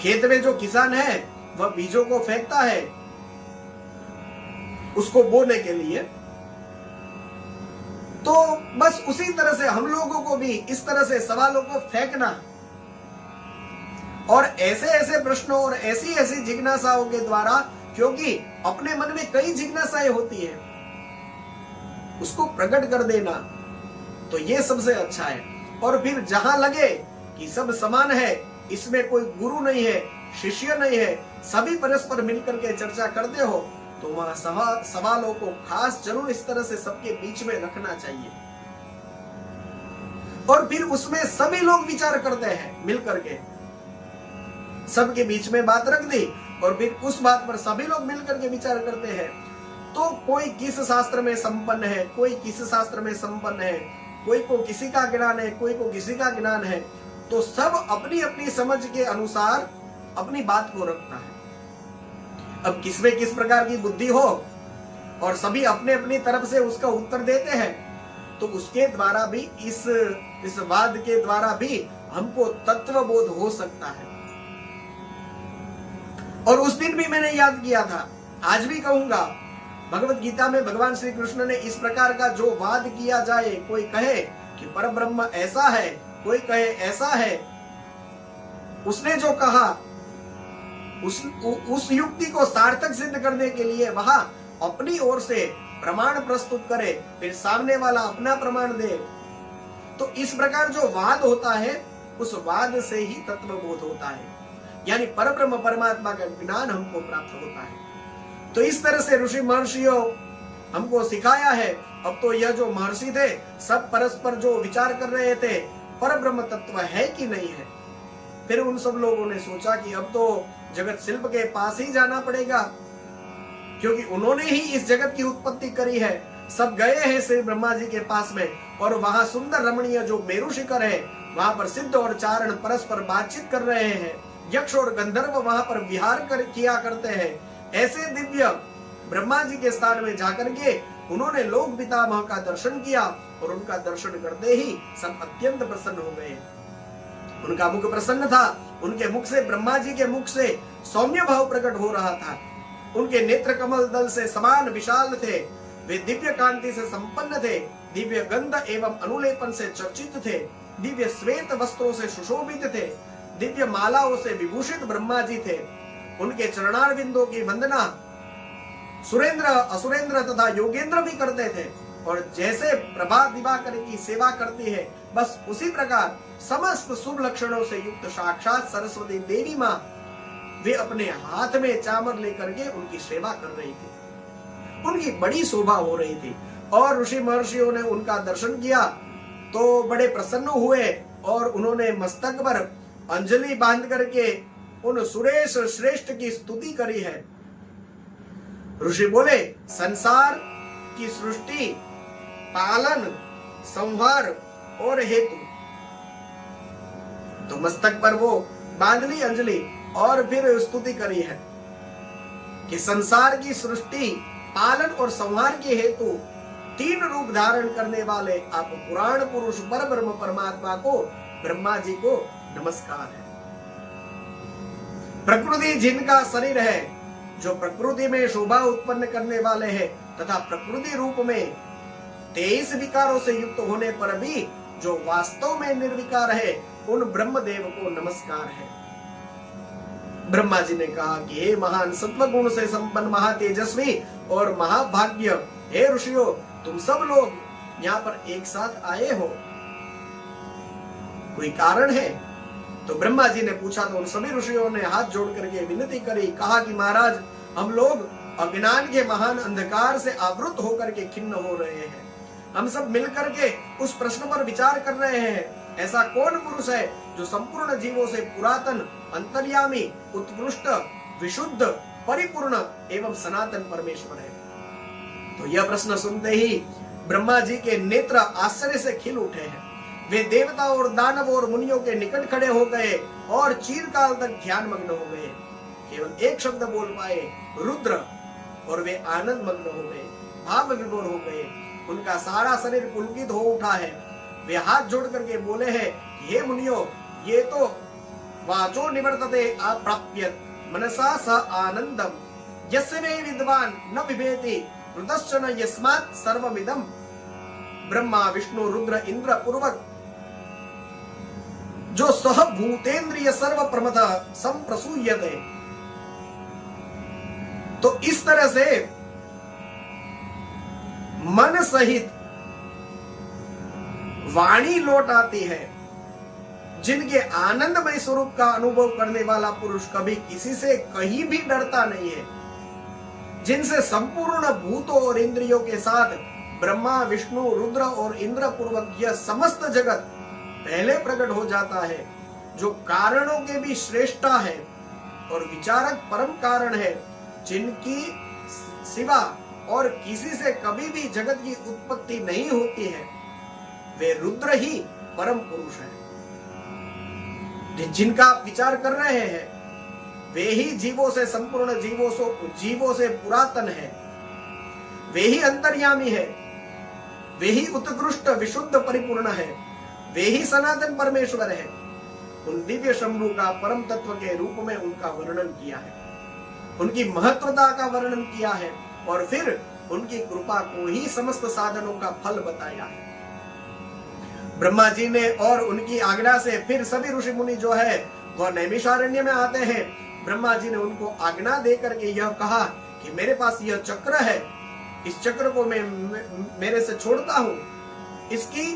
खेत में जो किसान है वह बीजों को फेंकता है उसको बोने के लिए, तो बस उसी तरह से हम लोगों को भी इस तरह से सवालों को फेंकना और ऐसे ऐसे प्रश्नों और ऐसी ऐसी जिज्ञासाओं के द्वारा, क्योंकि अपने मन में कई जिज्ञासाएं होती है, उसको प्रकट कर देना, तो ये सबसे अच्छा है। और फिर जहां लगे कि सब समान है, इसमें कोई गुरु नहीं है, शिष्य नहीं है, सभी परस्पर मिलकर के चर्चा करते हो, तो वहां सवालों को खास जरूर इस तरह से सबके बीच में रखना चाहिए। और फिर उसमें सभी लोग विचार करते हैं मिलकर के, सबके बीच में बात रख दी और फिर उस बात पर सभी लोग मिलकर के विचार करते हैं। तो कोई किस शास्त्र में संपन्न है, कोई किस शास्त्र में संपन्न है, कोई को किसी का ज्ञान है, कोई को किसी का ज्ञान है, तो सब अपनी अपनी समझ के अनुसार अपनी बात को रखना है। अब किसमें किस प्रकार की बुद्धि हो और सभी अपने अपनी तरफ से उसका उत्तर देते हैं, तो उसके द्वारा भी इस वाद के द्वारा भी हमको तत्वबोध हो सकता है। और उस दिन भी मैंने याद किया था, आज भी कहूंगा, भगवत गीता में भगवान श्री कृष्ण ने इस प्रकार का जो वाद किया जाए, कोई कहे कि परब्रह्म ऐसा है, कोई कहे ऐसा है, उसने जो कहा उस युक्ति को सार्थक सिद्ध करने के लिए वहां अपनी ओर से प्रमाण प्रस्तुत करे, फिर सामने वाला अपना प्रमाण दे। तो इस प्रकार जो वाद होता है, उस वाद से ही तत्वबोध होता है, यानी परब्रह्म परमात्मा का ज्ञान हमको प्राप्त होता है। तो इस तरह से ऋषि महर्षियों हमको सिखाया है। अब तो यह जो महर्षि थे सब परस्पर जो विचार कर रहे थे परब्रह्म तत्व है कि नहीं है, फिर उन सब लोगों ने सोचा कि अब तो जगत शिल्प के पास ही जाना पड़ेगा, क्योंकि उन्होंने ही इस जगत की उत्पत्ति करी है। सब गए हैं श्री ब्रह्मा जी के पास में, और वहां सुंदर रमणीय जो मेरु शिखर है, वहां पर सिद्ध और चारण परस्पर बातचीत कर रहे हैं। यक्ष और गंधर्व वहां पर विहार किया करते हैं। ऐसे दिव्य ब्रह्मा जी के स्थान में जाकर के उन्होंने लोक पितामह का दर्शन किया, और उनका दर्शन करते ही सब अत्यंत प्रसन्न हो गए। उनका मुख प्रसन्न था, उनके मुख से, ब्रह्मा जी के मुख से सौम्य भाव प्रकट हो रहा था। उनके नेत्र कमल दल से समान विशाल थे, वे दिव्य कांति से संपन्न थे, दिव्य गंध एवं अनुलेपन से चर्चित थे, दिव्य श्वेत वस्त्रों से सुशोभित थे, दिव्य मालाओं से विभूषित ब्रह्मा जी थे। उनके चरणारविंदों की वंदना सुरेंद्र, असुरेंद्र तथा योगेंद्र भी करते थे, और जैसे प्रभात दिवाकर की सेवा करती है, बस उसी प्रकार समस्त शुभ लक्षणों से युक्त साक्षात सरस्वती देवी माँ वे अपने हाथ में चामर लेकर के उनकी सेवा कर रही थी। उनकी बड़ी शोभा हो रही थी, और ऋषि महर्षियों ने उनका दर्शन किया तो बड़े प्रसन्न हुए, और उन्होंने मस्तक पर अंजलि बांध करके उन सुरेश श्रेष्ठ की स्तुति करी है। ऋषि बोले, संसार की सृष्टि, पालन, संहार और हेतु, तो मस्तक पर वो बांध ली अंजलि और फिर स्तुति करी है कि संसार की सृष्टि, पालन और संहार के हेतु तीन रूप धारण करने वाले आप पुराण पुरुष पर ब्रह्म परमात्मा को, ब्रह्मा जी को नमस्कार है। प्रकृति जिनका शरीर है, जो प्रकृति में शोभा उत्पन्न करने वाले हैं, तथा प्रकृति रूप में 23 विकारों से युक्त होने पर भी जो वास्तव में निर्विकार है, उन ब्रह्मदेव को नमस्कार है। ब्रह्मा जी ने कहा कि हे महान सत्व गुण से संपन्न, महातेजस्वी और महाभाग्य, हे ऋषियों, तुम सब लोग यहाँ पर एक साथ आए हो, कोई कारण है? तो ब्रह्मा जी ने पूछा, तो उन सभी ऋषियों ने हाथ जोड़ करके विनती करी, कहा कि महाराज, हम लोग अज्ञान के महान अंधकार से आवृत होकर के खिन्न हो रहे हैं। हम सब मिलकर के उस प्रश्न पर विचार कर रहे हैं, ऐसा कौन पुरुष है जो संपूर्ण जीवों से पुरातन, अंतर्यामी, उत्कृष्ट, विशुद्ध, परिपूर्ण एवं सनातन परमेश्वर है? तो यह प्रश्न सुनते ही ब्रह्मा जी के नेत्र आश्चर्य से खिल उठे हैं। वे देवता और दानव और मुनियों के निकट खड़े हो गए और चीरकाल तक ध्यान मग्न हो गए। केवल एक शब्द बोल पाए, रुद्र, और वे आनंद मग्न हो गए। भाव विभोर हो गए, उनका सारा शरीर पुलकित हो उठा है। वे हाथ जोड़ करके बोले हैं, हे मुनियो, ये तो वाचो निवर्तते अप्राप्यत मनसा स आनंदम यस्य मे विद्वान न विभेति रुदश्चन यस्मात् सर्वमिदं ब्रह्मा विष्णु रुद्र इंद्र पूर्वक जो सह भूतेन्द्रिय सर्व प्रमथ संप्रसूयते। तो इस तरह से मन सहित वाणी लौट आती है। जिनके आनंदमय स्वरूप का अनुभव करने वाला पुरुष कभी किसी से कहीं भी डरता नहीं है, जिनसे संपूर्ण भूतों और इंद्रियों के साथ ब्रह्मा विष्णु रुद्र और इंद्र पूर्वक यह समस्त जगत पहले प्रकट हो जाता है, जो कारणों के भी श्रेष्ठा है और विचारक परम कारण है, जिनकी सिवा और किसी से कभी भी जगत की उत्पत्ति नहीं होती है, वे रुद्र ही परम पुरुष है। जिनका आप विचार कर रहे हैं वे ही जीवों से संपूर्ण जीवों से पुरातन है, वे ही अंतर्यामी है, वे ही उत्कृष्ट विशुद्ध परिपूर्ण है, वे ही सनातन परमेश्वर है। उन दिव्य शंभु का परम तत्व के रूप में उनका वर्णन किया है, उनकी महत्वता का वर्णन किया है और फिर उनकी कृपा को ही समस्त साधनों का फल बताया है। ब्रह्मा जी ने और उनकी आज्ञा से फिर सभी ऋषि मुनि जो है वह नैमिषारण्य में आते हैं। ब्रह्मा जी ने उनको आज्ञा दे करके यह कहा कि मेरे पास यह चक्र है, इस चक्र को मैं मेरे से छोड़ता हूं, इसकी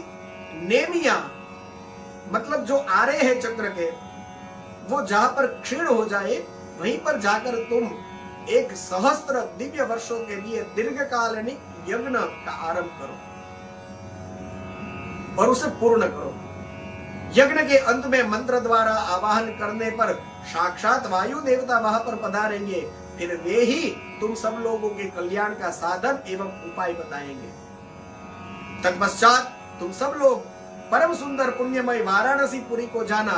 नेमिया मतलब जो आरे हैं चक्र के वो जहां पर क्षीण हो जाए वहीं पर जाकर तुम 1 सहस्त्र दिव्य वर्षों के लिए दीर्घकालिक यज्ञ का आरंभ करो और उसे पूर्ण करो। यज्ञ के अंत में मंत्र द्वारा आवाहन करने पर साक्षात वायु देवता वहां पर पधारेंगे, फिर वे ही तुम सब लोगों के कल्याण का साधन एवं उपाय बताएंगे। तत्पश्चात तुम सब लोग परम सुंदर पुण्यमय वाराणसी पुरी को जाना,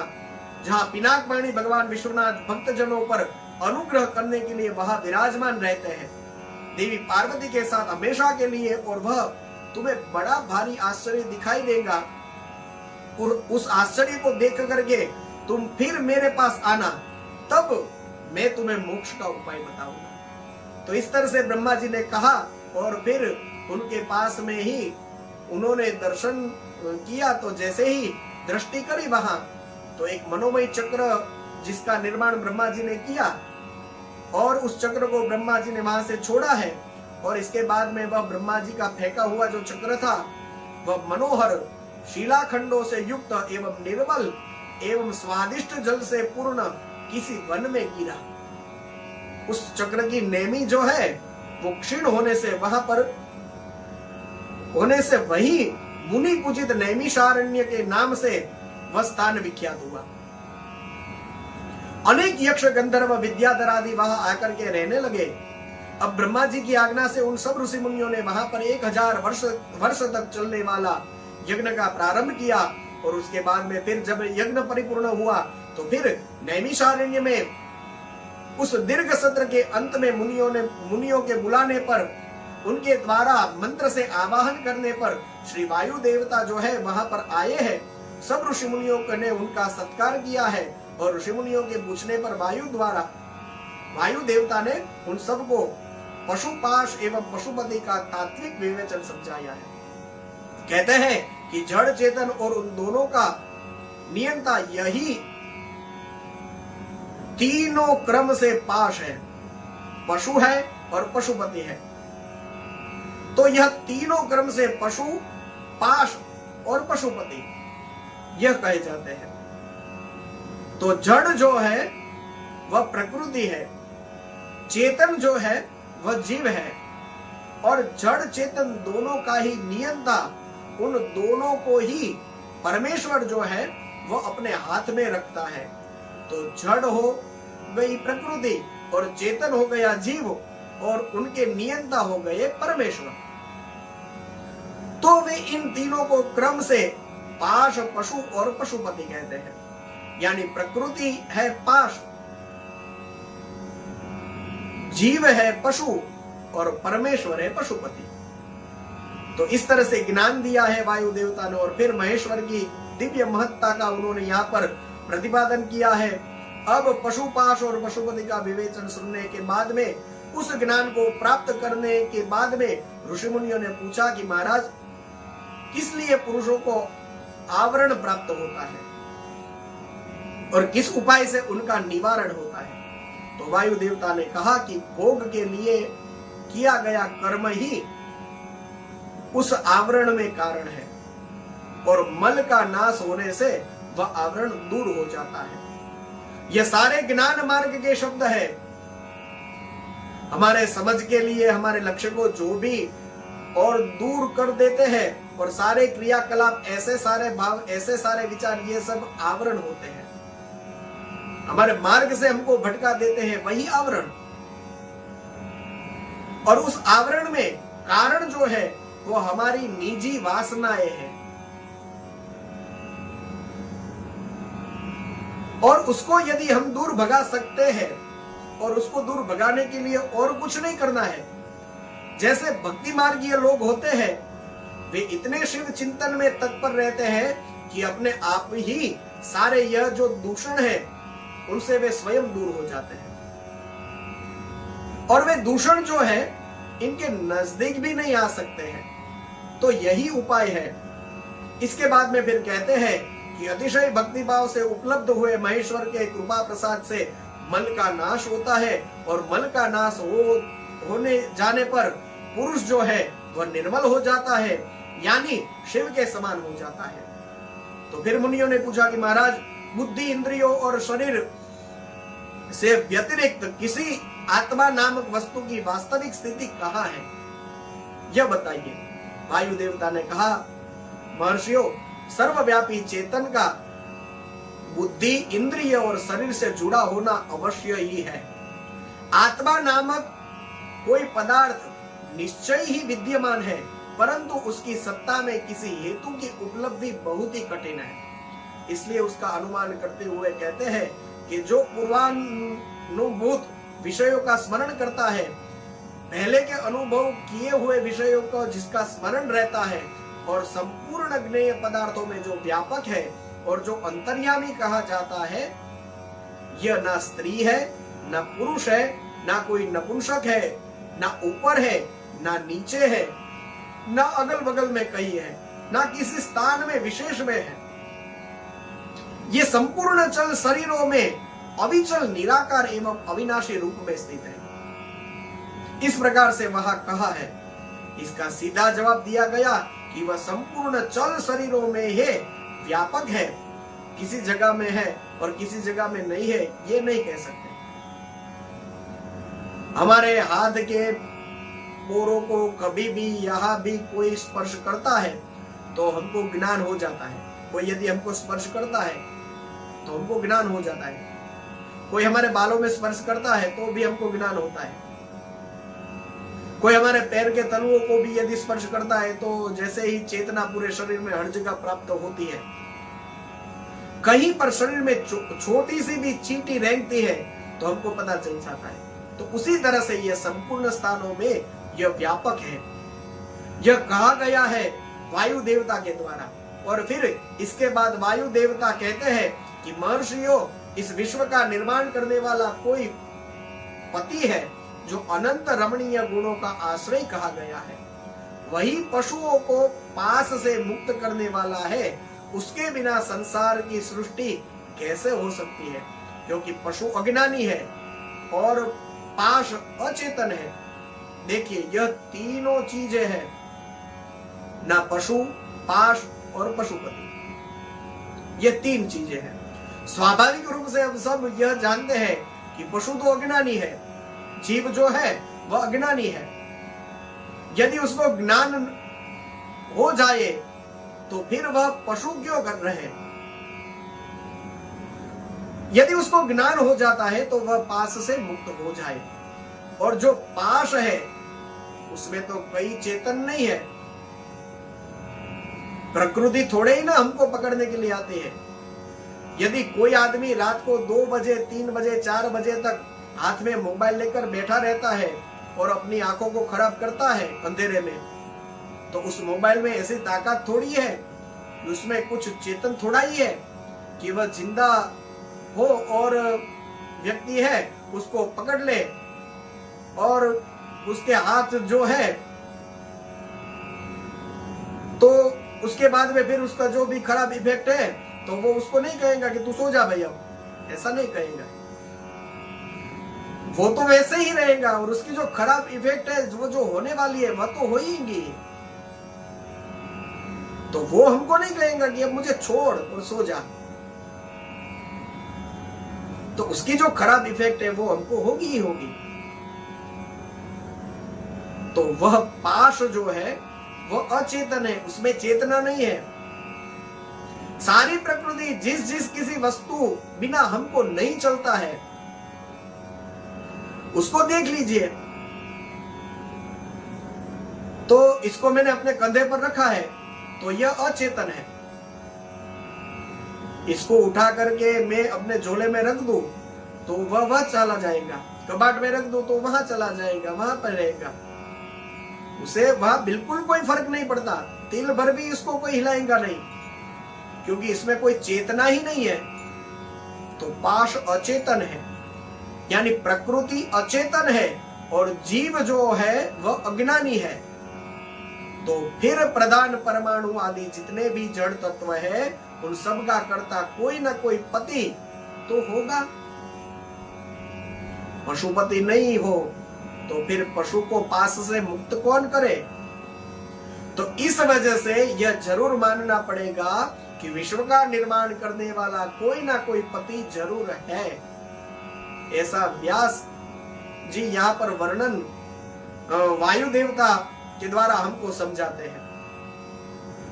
जहाँ पिनाकपाणी भगवान विश्वनाथ भक्तजनों पर अनुग्रह करने के लिए वहां विराजमान रहते हैं, देवी पार्वती के साथ हमेशा के लिए, और वह तुम्हें बड़ा भारी आश्चर्य दिखाई देगा। और उस आश्चर्य को देख करके तुम फिर मेरे पास आना, तब मैं तुम्हें मोक्ष का उपाय बताऊंगा। तो इस तरह से ब्रह्मा जी ने कहा और फिर उनके पास में ही उन्होंने दर्शन किया। तो जैसे ही दृष्टि करी वहां तो एक मनोमय चक्र जिसका निर्माण ब्रह्मा जी ने किया और उस चक्र को ब्रह्मा जी ने वहां से छोड़ा है और इसके बाद में वह ब्रह्मा जी का फेंका हुआ जो चक्र था वह मनोहर शिलाखंडों से युक्त एवं निर्मल एवं स्वादिष्ट जल से पूर्ण किसी वन में गिरा। उस चक्र की नेमी जो है वो क्षीण होने से वहां पर होने से वही मुनि पूजित नैमिषारण्य के नाम से वह स्थान विख्यात हुआ। अनेक यक्ष गंधर्व विद्याधर आदि वहां आकर के रहने लगे। अब ब्रह्मा जी की आज्ञा से उन सब ऋषि मुनियों ने वहां पर 1000 वर्ष तक चलने वाला यज्ञ का प्रारंभ किया और उसके बाद में फिर जब यज्ञ परिपूर्ण हुआ तो फिर नैमिषारण्य में उस दीर्घ सत्र के अंत में मुनियों के बुलाने पर उनके द्वारा मंत्र से आवाहन करने पर श्री वायु देवता जो है वहां पर आए हैं। सब ऋषि मुनियों ने उनका सत्कार किया है और ऋषि मुनियों के पूछने पर वायु देवता ने उन सबको पशुपाश एवं पशुपति का तात्विक विवेचन समझाया है। कहते हैं कि जड़ चेतन और उन दोनों का नियंता यही तीनों क्रम से पाश है, पशु है और पशुपति है। तो यह तीनों क्रम से पशु, पाश और पशुपति यह कहे जाते हैं। तो जड़ जो है वह प्रकृति है, चेतन जो है वह जीव है और जड़ चेतन दोनों का ही नियंता, उन दोनों को ही परमेश्वर जो है वह अपने हाथ में रखता है। तो जड़ हो गई प्रकृति और चेतन हो गया जीव और उनके नियंता हो गए परमेश्वर। तो वे इन तीनों को क्रम से पाश, पशु और पशुपति कहते हैं। यानी प्रकृति है पाश, जीव है पशु और परमेश्वर है पशुपति। तो इस तरह से ज्ञान दिया है वायु देवता ने, और फिर महेश्वर की दिव्य महत्ता का उन्होंने यहाँ पर प्रतिपादन किया है। अब पशुपाश और पशुपति का विवेचन सुनने के बाद में, उस ज्ञान को प्राप्त करने के बाद में ऋषि मुनियों ने पूछा कि महाराज, किस लिए पुरुषों को आवरण प्राप्त होता है और किस उपाय से उनका निवारण होता है? तो वायु देवता ने कहा कि भोग के लिए किया गया कर्म ही उस आवरण में कारण है, और मल का नाश होने से वह आवरण दूर हो जाता है। यह सारे ज्ञान मार्ग के शब्द है। हमारे समझ के लिए हमारे लक्ष्य को जो भी और दूर कर देते हैं, और सारे क्रियाकलाप, ऐसे सारे भाव, ऐसे सारे विचार, ये सब आवरण होते हैं। हमारे मार्ग से हमको भटका देते हैं, वही आवरण। और उस आवरण में कारण जो है वो हमारी निजी वासनाएं हैं, और उसको यदि हम दूर भगा सकते हैं, और उसको दूर भगाने के लिए और कुछ नहीं करना है। जैसे भक्ति मार्गीय लोग होते हैं, वे इतने शिव चिंतन में तत्पर रहते हैं कि अपने आप ही सारे यह जो दूषण है उनसे वे स्वयं दूर हो जाते हैं, और वे दूषण जो है इनके नजदीक भी नहीं आ सकते हैं। तो यही उपाय है। इसके बाद में फिर कहते हैं कि अतिशय भक्ति भाव से उपलब्ध हुए महेश्वर के कृपा प्रसाद से मल का नाश होता है, और मल का नाश होने जाने पर पुरुष जो है वह निर्मल हो जाता है, यानी शिव के समान हो जाता है। तो फिर मुनियों ने पूछा कि महाराज, बुद्धि, इंद्रियों और शरीर से व्यतिरिक्त किसी आत्मा नामक वस्तु की वास्तविक स्थिति कहाँ है, यह बताइए। वायु देवता ने कहा, महर्षियों, सर्वव्यापी चेतन का बुद्धि, इंद्रिय और शरीर से जुड़ा होना अवश्य ही है। आत्मा नामक कोई पदार्थ निश्चय ही विद्यमान है, परंतु उसकी सत्ता में किसी हेतु की उपलब्धि बहुत ही कठिन है। इसलिए उसका अनुमान करते हुए कहते हैं कि जो पूर्वानुभूत विषयों का स्मरण करता है, पहले के अनुभव किए हुए विषयों को जिसका स्मरण रहता है, और संपूर्ण ज्ञेय पदार्थों में जो व्यापक है और जो अंतर्यामी कहा जाता है, यह ना स्त्री है, ना पुरुष है, ना कोई नपुंसक है, ना ऊपर है, ना नीचे है, ना अगल बगल में कहीं है, ना किसी स्थान में विशेष में है। ये संपूर्ण चल शरीरों में अविचल, निराकार एवं अविनाशी रूप में स्थित है। इस प्रकार से वहां कहा है। इसका सीधा जवाब दिया गया कि वह संपूर्ण चल शरीरों में ही व्यापक है, किसी जगह में है और किसी जगह में नहीं है, ये नहीं कह सकते। हमारे हाथ के पोरों को कभी भी यहाँ भी कोई स्पर्श करता है तो हमको ज्ञान हो जाता है। कोई यदि हमको स्पर्श करता है तो हमको ज्ञान हो जाता है। कोई हमारे बालों में स्पर्श करता है तो भी हमको ज्ञान होता है। कोई हमारे पैर के तलुओं को भी यदि स्पर्श करता है तो जैसे ही चेतना पूरे शरीर में हर जगह प्राप्त होती है। कहीं पर शरीर में छोटी सी भी चींटी रेंगती है तो हमको पता चल जाता है। तो उसी तरह से यह संपूर्ण स्थानों में यह व्यापक है। यह कहा गया है वायु देवता के द्वारा। और फिर इसके बाद वायु देवता कहते हैं कि महर्षियों, इस विश्व का निर्माण करने वाला कोई पति है जो अनंत रमणीय गुणों का आश्रय कहा गया है। वही पशुओं को पास से मुक्त करने वाला है। उसके बिना संसार की सृष्टि कैसे हो सकती है? क्योंकि पशु अज्ञानी है और पाश अचेतन है। देखिए, यह तीनों चीजें हैं, ना पशु, पाश और पशुपति, ये तीन चीजें हैं। स्वाभाविक रूप से हम सब यह जानते हैं कि पशु तो अज्ञानी है, जीव जो है वह अज्ञानी है। यदि उसको ज्ञान हो जाए तो फिर वह पशु क्यों कर रहे? यदि उसको ज्ञान हो जाता है तो वह पाश से मुक्त हो जाए। और जो पाश है उसमें तो कई चेतन नहीं है। प्रकृति थोड़े ही ना हमको पकड़ने के लिए आती है। यदि कोई आदमी रात को 2 बजे, 3 बजे, 4 बजे तक हाथ में मोबाइल लेकर बैठा रहता है और अपनी आंखों को खराब करता है अंधेरे में, तो उस मोबाइल में ऐसी ताकत थोड़ी है, उसमें कुछ चेतन थोड़ा ही है कि वह जिंदा हो और व्यक्ति है उसको पकड़ ले और उसके हाथ जो है तो उसके बाद में फिर उसका जो भी खराब इफेक्ट है तो वो उसको नहीं कहेगा कि तू सो जा भैया, ऐसा नहीं कहेगा। वो तो वैसे ही रहेगा और उसकी जो खराब इफेक्ट है वो जो होने वाली है वह तो होगी। तो वो हमको नहीं कहेगा कि अब मुझे छोड़ और सो जा, तो उसकी जो खराब इफेक्ट है वो हमको होगी ही होगी। तो वह पाश जो है वह अचेतन है, उसमें चेतना नहीं है। सारी प्रकृति जिस जिस किसी वस्तु बिना हमको नहीं चलता है उसको देख लीजिए। तो इसको मैंने अपने कंधे पर रखा है तो यह अचेतन है। इसको उठा करके मैं अपने झोले में रख दूं तो वह चला जाएगा, कबाट में रख दूं तो वहां चला जाएगा, वहां पर रहेगा, उसे वह बिल्कुल कोई फर्क नहीं पड़ता। तिल भर भी इसको कोई हिलाएगा नहीं, क्योंकि इसमें कोई चेतना ही नहीं है। तो पाश अचेतन है, यानी प्रकृति अचेतन है और जीव जो है वह अज्ञानी है। तो फिर प्रधान परमाणु आदि जितने भी जड़ तत्व है उन सब का कर्ता कोई ना कोई पति तो होगा। पशुपति नहीं हो तो फिर पशु को पास से मुक्त कौन करे? तो इस वजह से यह जरूर मानना पड़ेगा कि विश्व का निर्माण करने वाला कोई ना कोई पति जरूर है। ऐसा व्यास जी यहाँ पर वर्णन वायु देवता के द्वारा हमको समझाते हैं।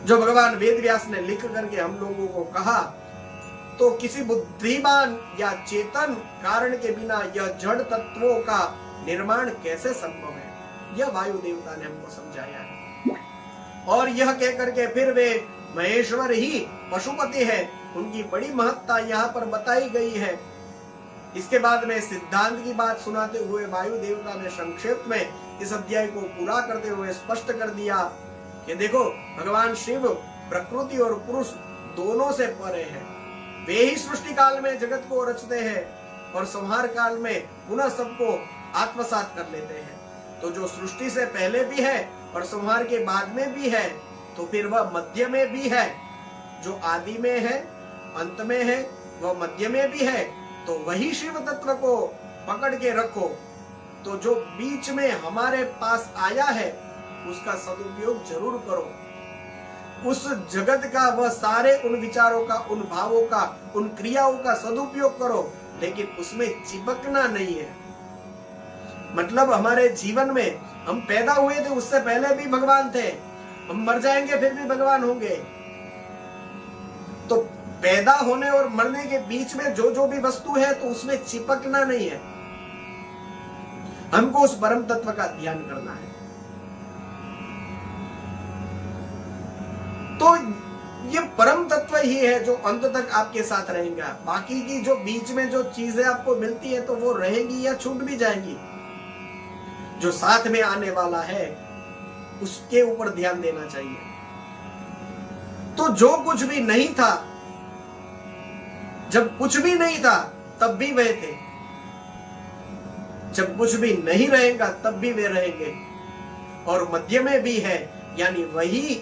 जो भगवान वेद व्यास ने लिख करके हम लोगों को कहा, तो किसी बुद्धिमान या चेतन कारण के बिना यह जड़ तत्वों का निर्माण कैसे संभव है, यह वायु देवता ने हमको समझाया है। और यह कह करके फिर वे महेश्वर ही पशुपति है, उनकी बड़ी महत्ता यहाँ पर बताई गई है। इसके बाद में सिद्धांत की बात सुनाते हुए वायु देवता ने संक्षेप में इस अध्याय को पूरा करते हुए स्पष्ट कर दिया कि देखो, भगवान शिव प्रकृति और पुरुष दोनों से परे हैं। वे ही सृष्टि काल में जगत को रचते हैं और संहार काल में पुनः सबको आत्मसात कर लेते हैं। तो जो सृष्टि से पहले भी है और संहार के बाद में भी है, तो फिर वह मध्य में भी है। जो आदि में है, अंत में है, वह मध्य में भी है। तो वही शिव तत्व को पकड़ के रखो। तो जो बीच में हमारे पास आया है उसका सदुपयोग जरूर करो। उस जगत का वह सारे उन विचारों का, उन भावों का, उन क्रियाओं का सदुपयोग करो, लेकिन उसमें चिपकना नहीं है। मतलब हमारे जीवन में हम पैदा हुए थे उससे पहले भी भगवान थे, हम मर जाएंगे फिर भी भगवान होंगे। तो पैदा होने और मरने के बीच में जो जो भी वस्तु है तो उसमें चिपकना नहीं है। हमको उस परम तत्व का ध्यान करना है। तो ये परम तत्व ही है जो अंत तक आपके साथ रहेगा। बाकी की जो बीच में जो चीजें आपको मिलती है तो वो रहेगी या छूट भी जाएंगी। जो साथ में आने वाला है उसके ऊपर ध्यान देना चाहिए। तो जो कुछ भी नहीं था, जब कुछ भी नहीं था तब भी वे थे, जब कुछ भी नहीं रहेगा तब भी वे रहेंगे, और मध्य में भी है, यानी वही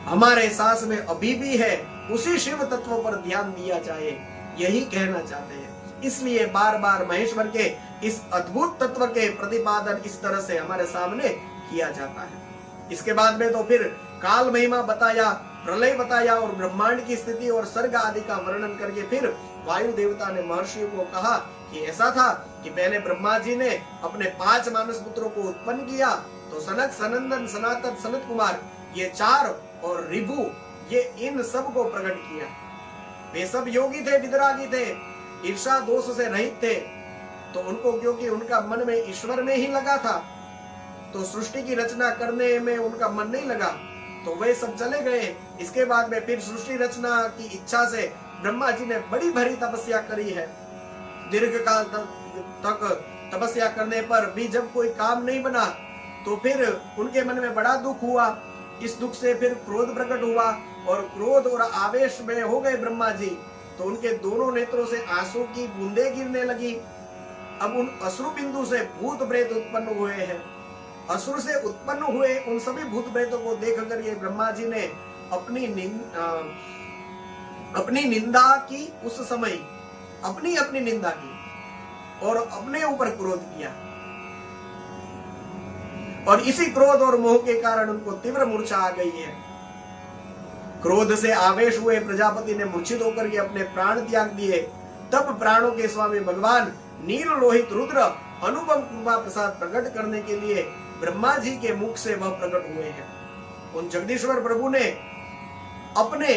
हमारे सांस में अभी भी है। उसी शिव तत्व पर ध्यान दिया जाए, यही कहना चाहते हैं। इसलिए बार बार महेश्वर के इस अद्भुत तत्व के प्रतिपादन इस तरह से हमारे सामने किया जाता है। इसके बाद में तो फिर काल महिमा बताया, प्रलय बताया और ब्रह्मांड की स्थिति और सर्ग आदि का वर्णन करके फिर वायु देवता ने महर्षियों को कहा कि ऐसा था कि पहले ब्रह्मा जी ने अपने 5 मानस पुत्रों को उत्पन्न किया। तो सनक, सनंदन, सनातन, सनत कुमार, ये 4 और रिभु, ये इन सब को प्रकट किया। वे सब योगी थे, वितरागी थे, ईर्षा दोष से रहित थे। तो उनको क्योंकि उनका मन में ईश्वर में ही लगा था, तो सृष्टि की रचना करने में उनका मन नहीं लगा, तो वे सब चले गए। इसके बाद में फिर सृष्टि रचना की इच्छा से ब्रह्मा जी ने बड़ी भरी तपस्या करी है। दीर्घ काल तक तपस्या करने पर भी जब कोई काम नहीं बना, तो फिर उनके मन में बड़ा दुख हुआ। इस दुख से फिर क्रोध प्रकट हुआ और क्रोध और आवेश में हो गए ब्रह्मा जी। तो उनके दोनों नेत्रों से आंसू की बूंदें गिरने लगी। अब उन अश्रु बिंदु से भूत प्रेत उत्पन्न हुए हैं। असुर से उत्पन्न हुए उन सभी भूत प्रेतों को देखकर ये ब्रह्मा जी ने अपनी निंदा की। उस समय अपनी निंदा की और अपने ऊपर क्रोध किया, और इसी क्रोध और मोह के कारण उनको तीव्र मूर्छा आ गई है। क्रोध से आवेश हुए प्रजापति ने मूर्छित होकर के अपने प्राण त्याग दिए। तब प्राणों के स्वामी भगवान नील लोहित रुद्र अनुपम कृपा प्रसाद प्रकट करने के लिए ब्रह्मा जी के मुख से वह प्रकट हुए हैं। उन जगदीश्वर प्रभु ने अपने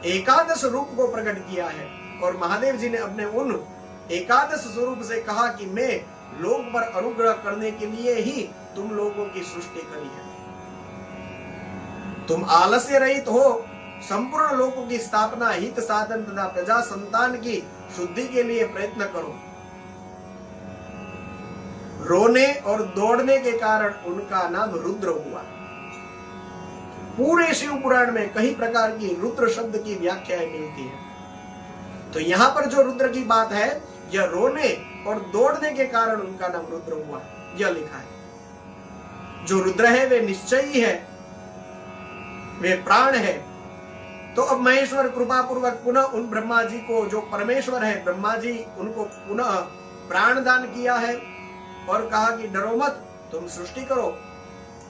एकादश रूप को प्रकट किया है, और महादेव जी ने अपने उन एकादश स्वरूप से कहा कि मैं लोक पर अनुग्रह करने के लिए ही तुम लोगों की सृष्टि करी है। तुम आलस्य रहित हो, संपूर्ण लोकों की स्थापना, हित साधन तथा प्रजा संतान की शुद्धि के लिए प्रयत्न करो। रोने और दौड़ने के कारण उनका नाम रुद्र हुआ। पूरे शिव पुराण में कई प्रकार की रुद्र शब्द की व्याख्याएं मिलती है। तो यहाँ पर जो रुद्र की बात है, यह रोने और दौड़ने के कारण उनका नाम रुद्र हुआ, यह लिखा है। जो रुद्र है वे निश्चयी है, वे प्राण है। तो अब महेश्वर कृपा पूर्वक पुनः उन ब्रह्मा जी को, जो परमेश्वर है, ब्रह्मा जी उनको पुनः प्राण दान किया है और कहा कि डरो मत, तुम सृष्टि करो।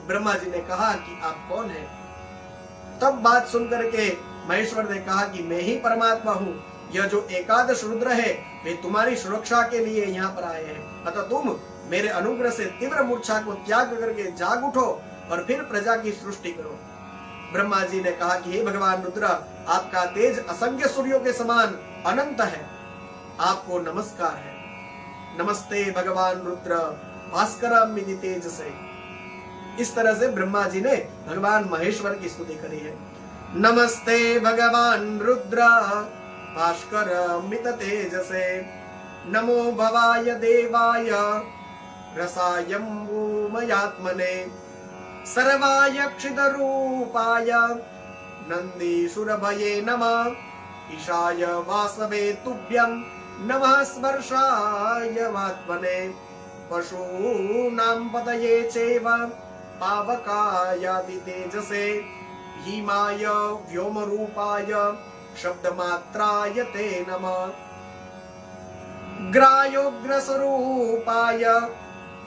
ब्रह्मा जी ने कहा कि आप कौन हैं? तब बात सुनकर के महेश्वर ने कहा कि मैं ही परमात्मा हूँ। यह जो एकादश रुद्र है वे तुम्हारी सुरक्षा के लिए यहाँ पर आए हैं। अतः तुम मेरे अनुग्रह से तीव्र मूर्छा को त्याग करके जाग उठो और फिर प्रजा की सृष्टि करो। ब्रह्मा जी ने कहा कि हे भगवान रुद्र, आपका तेज असंख्य सूर्यों के समान अनंत है, आपको नमस्कार है। नमस्ते भगवान रुद्र भास्करम इति तेज से। इस तरह से ब्रह्मा जी ने भगवान महेश्वर की स्तुति करी है। नमस्ते भगवान रुद्र भास्करमित तेजसे, नमो भवाय देवाय रसायम्बुमयात्मने, सर्वाय क्षितरूपाय नन्दीशुरभये नमः, ईशाय वासवे तुभ्यं नमः, स्पर्शाय वात्मने, पशूनां पतये चैव पावकायादि तेजसे, भीमाय व्योमरूपाय शब्दमात्राय ते नमः, ग्रायोग्रस्वरूपाय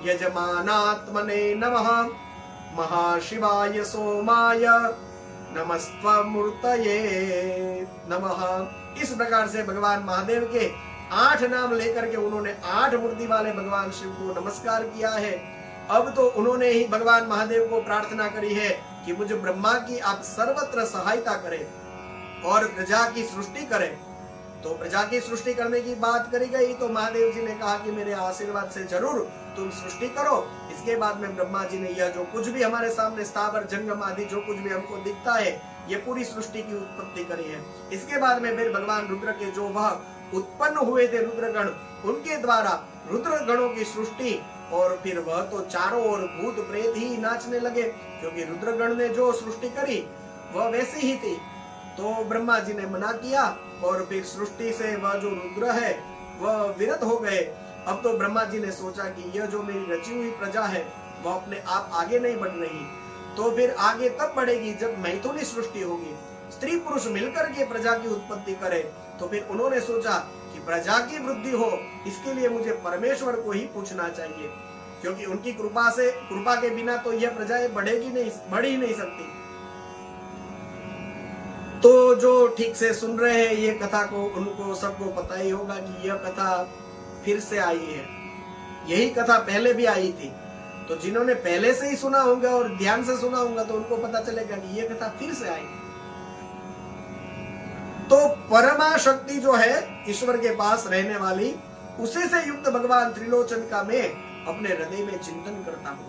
यजमानात्मने नमः, महाशिवाय सोमाय नमस्त्वमूर्तये नमः। इस प्रकार से भगवान महादेव के 8 नाम लेकर के उन्होंने 8 मूर्ति वाले भगवान शिव को नमस्कार किया है। अब तो उन्होंने ही भगवान महादेव को प्रार्थना करी है कि मुझे ब्रह्मा की आप सर्वत्र सहायता करें और प्रजा की सृष्टि करें। तो प्रजा की सृष्टि करने की बात करी गई तो महादेव जी ने कहा कि मेरे आशीर्वाद से जरूर तुम सृष्टि करो। इसके बाद में ब्रह्मा जी ने यह जो कुछ भी हमारे सामने स्थावर जंगम आदि जो कुछ भी हमको दिखता है, ये पूरी सृष्टि की उत्पत्ति करी है। इसके बाद में फिर भगवान रुद्र के जो वह उत्पन्न हुए थे रुद्रगण, उनके द्वारा रुद्रगणों की सृष्टि, और फिर वह तो चारों ओर भूत प्रेत ही नाचने लगे, क्योंकि रुद्रगण ने जो सृष्टि करी वह वैसी ही थी। तो ब्रह्मा जी ने मना किया और फिर सृष्टि से वह जो रुद्र है वह विरत हो गए। अब तो ब्रह्मा जी ने सोचा कि यह जो मेरी रची हुई प्रजा है वह अपने आप आगे नहीं बढ़ रही, तो फिर आगे तब बढ़ेगी जब मैथुनी सृष्टि होगी, स्त्री पुरुष मिलकर के प्रजा की उत्पत्ति करे। तो फिर उन्होंने सोचा कि प्रजा की वृद्धि हो, इसके लिए मुझे परमेश्वर को ही पूछना चाहिए, क्योंकि उनकी कृपा के बिना तो यह प्रजाएं बढ़ेगी नहीं, बढ़ ही नहीं सकती। तो जो ठीक से सुन रहे हैं ये कथा को, उनको सबको पता ही होगा कि यह कथा फिर से आई है। यही कथा पहले भी आई थी, तो जिन्होंने पहले से ही सुना होगा और ध्यान से सुना होगा तो उनको पता चलेगा कि यह कथा फिर से आई। तो परमा शक्ति जो है ईश्वर के पास रहने वाली, उसी से युक्त भगवान त्रिलोचन का मैं अपने हृदय में चिंतन करता हूँ।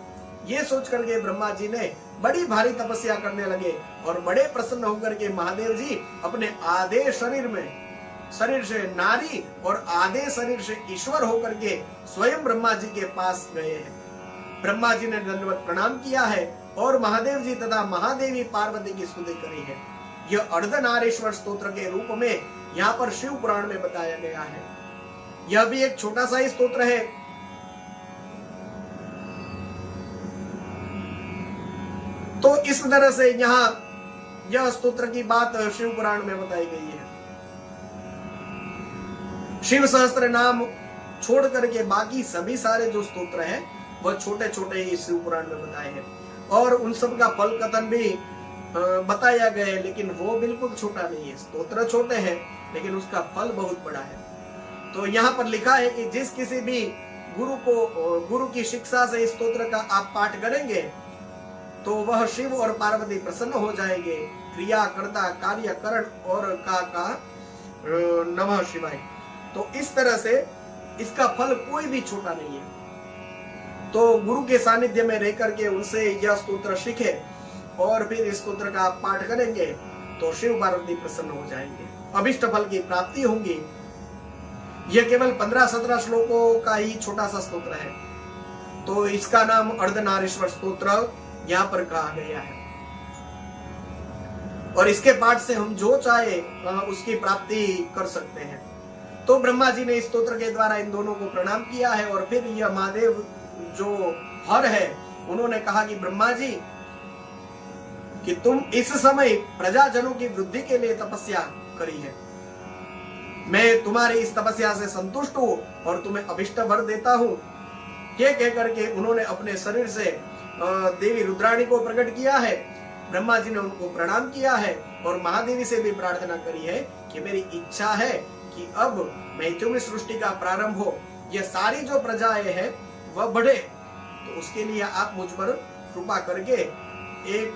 ये सोच करके ब्रह्मा जी ने बड़ी भारी तपस्या करने लगे और बड़े प्रसन्न होकर के महादेव जी अपने आधे शरीर से नारी और आधे शरीर से ईश्वर होकर के स्वयं ब्रह्मा जी के पास गए हैं। ब्रह्मा जी ने दंडवत प्रणाम किया है और महादेव जी तथा महादेवी पार्वती की स्तुति करी है। यह अर्धनारीश्वर स्तोत्र के रूप में यहाँ पर शिव पुराण में बताया गया है। यह भी एक छोटा सा ही स्तोत्र है। तो इस तरह से यहाँ यह स्तोत्र की बात शिव पुराण में बताई गई है। शिव सहस्त्र नाम छोड़ करके बाकी सभी सारे जो स्तोत्र हैं वह छोटे छोटे ही शिव पुराण में बताए हैं और उन सब का फल कथन भी बताया गया है, लेकिन वो बिल्कुल छोटा नहीं है। स्तोत्र छोटे हैं लेकिन उसका फल बहुत बड़ा है। तो यहाँ पर लिखा है कि जिस किसी भी गुरु की शिक्षा से इस स्तोत्र का आप पाठ करेंगे तो वह शिव और पार्वती प्रसन्न हो जाएंगे। क्रिया कर्ता कार्य करण और का नमः शिवाय। तो इस तरह से इसका फल कोई भी छोटा नहीं है। तो गुरु के सानिध्य में रह करके उनसे यह स्तोत्र सीखे और फिर इस स्तोत्र का आप पाठ करेंगे तो शिव पार्वती प्रसन्न हो जाएंगे, अभिष्ट फल की प्राप्ति होंगी। यह केवल 15-17 श्लोकों का ही छोटा सा स्तोत्र है। तो इसका नाम अर्धनारीश्वर स्तोत्र यहाँ पर कहा गया है और इसके पाठ से हम जो चाहे उसकी प्राप्ति कर सकते हैं। तो ब्रह्मा जी ने इस स्तोत्र के द्वारा इन दोनों को प्रणाम किया है और फिर यह महादेव जो हर है उन्होंने कहा कि ब्रह्मा जी कि तुम इस समय प्रजाजनों की वृद्धि के लिए तपस्या करी है, मैं तुम्हारी इस तपस्या से संतुष्ट हूं और तुम्हें अभिष्ट वर देता हूं। ये कह करके उन्होंने अपने शरीर से देवी रुद्राणी को प्रकट किया है। ब्रह्मा जी ने उनको प्रणाम किया है और महादेवी से भी प्रार्थना करी है कि मेरी इच्छा है कि अब मैथुन सृष्टि का प्रारंभ हो, ये सारी जो प्रजाएं हैं वह बढ़े, तो उसके लिए आप मुझ पर कृपा करके एक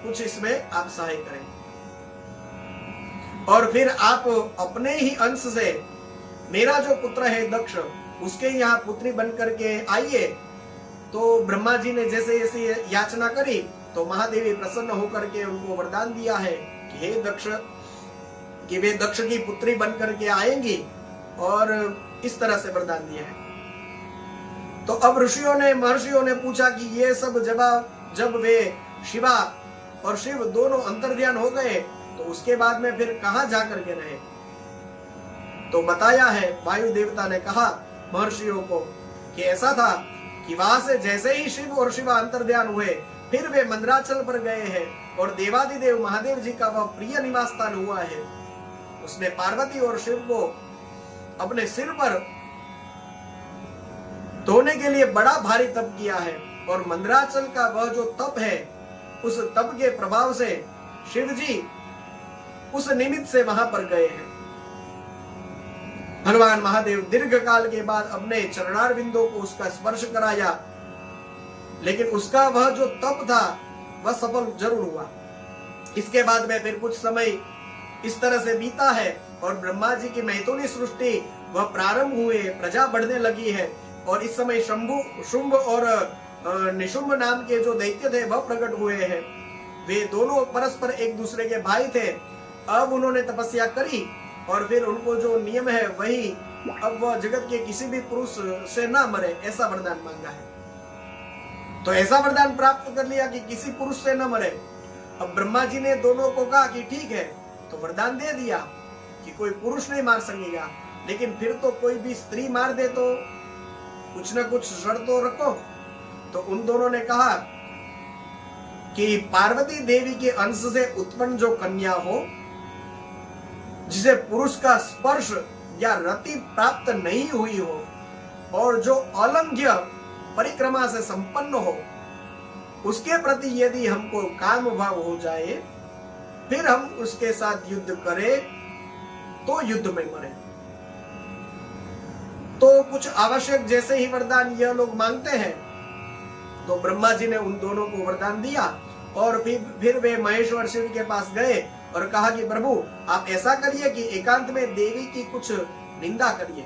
कुछ इसमें आप सहाय करें और फिर आप अपने ही अंश से मेरा जो पुत्र है दक्ष उसके यहाँ पुत्री बन करके आइए। तो ब्रह्मा जी ने जैसे जैसे याचना करी तो महादेवी प्रसन्न होकर के उनको वरदान दिया है कि हे दक्ष, कि वे दक्ष की पुत्री बन करके आएंगी और इस तरह से वरदान दिया है। तो अब महर्षियों ने पूछा कि ये सब जब वे शिवा और शिव दोनों अंतर्ध्यान हो गए तो उसके बाद में फिर कहां जाकर के रहे। तो बताया है, वायु देवता ने कहा महर्षियों को कि ऐसा था कि वहां से जैसे ही शिव और शिवा अंतर्ध्यान हुए फिर वे मंदराचल पर गए हैं और देवादिदेव महादेव जी का वह प्रिय निवास स्थान हुआ है। उसने पार्वती और शिव को अपने सिर पर धोने के लिए बड़ा भारी तप किया है और मंदराचल का वह जो तप है उस तप के प्रभाव से शिव जी उस निमित्त से वहां पर गए हैं। भगवान महादेव दीर्घ काल के बाद अपने चरणार बिंदों को उसका स्पर्श कराया, लेकिन उसका वह जो तप था वह सफल जरूर हुआ। इसके बाद में फिर कुछ समय इस तरह से बीता है और ब्रह्मा जी की मैथुनी सृष्टि वह प्रारंभ हुए, प्रजा बढ़ने लगी है और इस समय शुंभ और निशुंभ नाम के जो दैत्य थे वह प्रकट हुए हैं। वे दोनों परस्पर एक दूसरे के भाई थे। अब उन्होंने तपस्या करी और फिर उनको जो नियम है वही, अब वह जगत के किसी भी पुरुष से ना मरे ऐसा वरदान मांगा है। तो ऐसा वरदान प्राप्त कर लिया कि किसी पुरुष से न मरे। अब ब्रह्मा जी ने दोनों को कहा कि ठीक है, तो वरदान दे दिया कि कोई पुरुष नहीं मार सकेगा, लेकिन फिर तो कोई भी स्त्री मार दे तो कुछ न कुछ शर्त तो रखो। तो उन दोनों ने कहा कि पार्वती देवी के अंश से उत्पन्न जो कन्या हो, जिसे पुरुष का स्पर्श या रति प्राप्त नहीं हुई हो और जो अलंघ्य परिक्रमा से संपन्न हो, उसके प्रति यदि हमको काम भाव हो जाए फिर हम उसके साथ युद्ध करें तो युद्ध में मरे। तो कुछ आवश्यक जैसे ही वरदान यह लोग मांगते हैं तो ब्रह्मा जी ने उन दोनों को वरदान दिया और फिर वे महेश्वर शिव के पास गए और कहा कि प्रभु आप ऐसा करिए कि एकांत में देवी की कुछ निंदा करिए,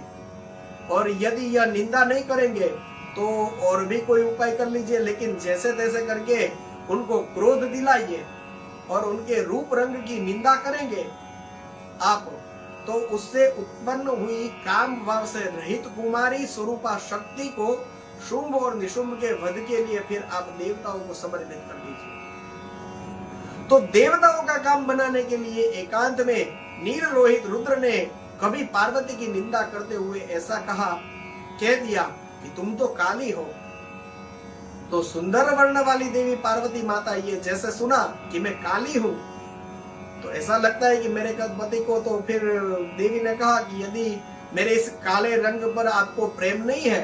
और यदि यह निंदा नहीं करेंगे तो और भी कोई उपाय कर लीजिए, लेकिन जैसे तैसे करके उनको क्रोध दिलाइए और उनके रूप रंग की निंदा करेंगे आप तो उससे उत्पन्न हुई काम भाव से रहित कुमारी स्वरूपा शक्ति को शुंभ और निशुंभ के वध के लिए फिर आप देवताओं को समर्पित कर दीजिए। तो देवताओं का काम बनाने के लिए एकांत में नील लोहित रुद्र ने कभी पार्वती की निंदा करते हुए ऐसा कह दिया कि तुम तो काली हो। तो सुंदर वर्ण वाली देवी पार्वती माता ये जैसे सुना कि मैं काली हूं, तो ऐसा लगता है कि मेरे पति को, तो फिर देवी ने कहा कि यदि मेरे इस काले रंग पर आपको प्रेम नहीं है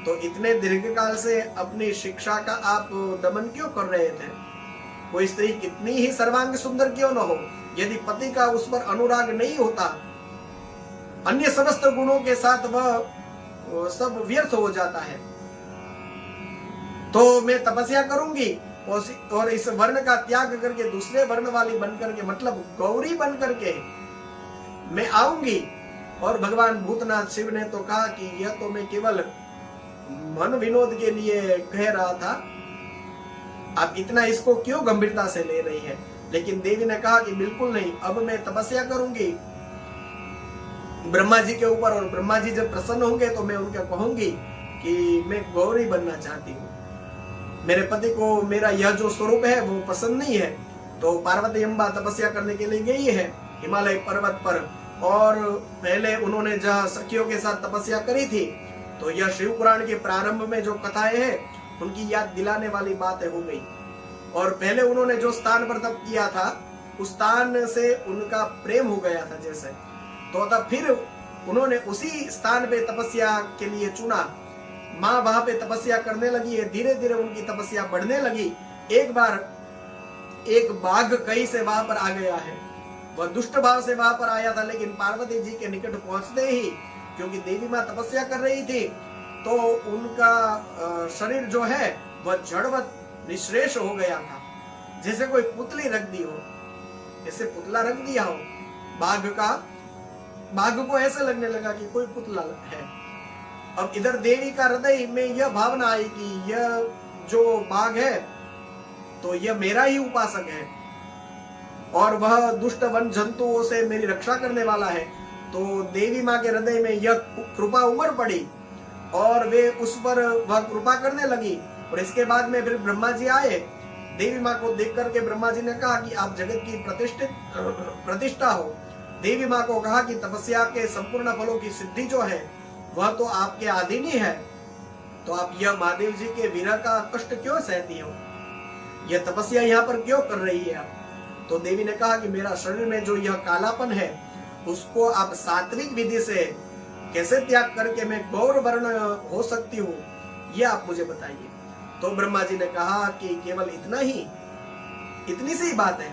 तो इतने दीर्घकाल से अपनी शिक्षा का आप दमन क्यों कर रहे थे? कोई स्त्री कितनी ही सर्वांग सुंदर क्यों न हो, यदि पति का उस पर अनुराग नहीं होता, अन्य समस्त गुणों के साथ वह सब व्यर्थ हो जाता है। तो मैं तपस्या करूंगी और इस वर्ण का त्याग करके दूसरे वर्ण वाली बनकर के, मतलब गौरी बनकर के मैं आऊंगी। और भगवान भूतनाथ शिव ने तो कहा कि यह तो मैं केवल मन विनोद के लिए कह रहा था, आप इतना इसको क्यों गंभीरता से ले रही है? लेकिन देवी ने कहा कि बिल्कुल नहीं, अब मैं तपस्या करूंगी ब्रह्मा जी के ऊपर, और ब्रह्मा जी जब प्रसन्न होंगे तो मैं उनको कहूंगी कि मैं गौरी बनना चाहती हूँ, मेरे पति को मेरा यह जो स्वरूप है वो पसंद नहीं है। तो पार्वती अम्बा तपस्या करने के लिए गई है हिमालय पर्वत पर, और पहले उन्होंने जहाँ सखियों के साथ तपस्या करी थी, तो यह शिव पुराण के प्रारंभ में जो कथाएं हैं उनकी याद दिलाने वाली बात हो गई। और पहले उन्होंने जो स्थान पर तप किया था उस स्थान से उनका प्रेम हो गया था जैसे, तो तब फिर उन्होंने उसी स्थान पे तपस्या के लिए चुना। माँ वहां पे तपस्या करने लगी है, धीरे धीरे उनकी तपस्या बढ़ने लगी। एक बार एक बाघ कहीं से वहां पर आ गया है, वह दुष्ट भाव से वहां पर आया था, लेकिन पार्वती जी के निकट पहुंचते ही, क्योंकि देवी माँ तपस्या कर रही थी, तो उनका शरीर जो है वह जड़वत निश्रेष हो गया था, जैसे कोई पुतली रख दी हो, ऐसे पुतला रख दिया हो बाघ का। बाघ को ऐसे लगने लगा कि कोई पुतला है। अब इधर देवी का हृदय में यह भावना आई कि यह जो बाघ है तो यह मेरा ही उपासक है और वह दुष्ट वन जंतुओं से मेरी रक्षा करने वाला है। तो देवी माँ के हृदय में यह कृपा उमड़ पड़ी और वे उस पर वह कृपा करने लगी। और इसके बाद में फिर ब्रह्मा जी आए। देवी माँ को देख करके ब्रह्मा जी ने कहा कि आप जगत की प्रतिष्ठा हो। देवी माँ को कहा कि तपस्या के संपूर्ण फलों की सिद्धि जो है वह तो आपके अधीन ही है, तो आप यह महादेव जी के विरह का कष्ट क्यों सहती हो, यह तपस्या यहाँ पर क्यों कर रही है आप? तो देवी ने कहा कि मेरा शरीर में जो यह कालापन है उसको आप सात्विक विधि से कैसे त्याग करके मैं गौर वर्ण हो सकती हूँ, यह आप मुझे बताइए। तो ब्रह्मा जी ने कहा कि केवल इतना ही, इतनी सी बात है,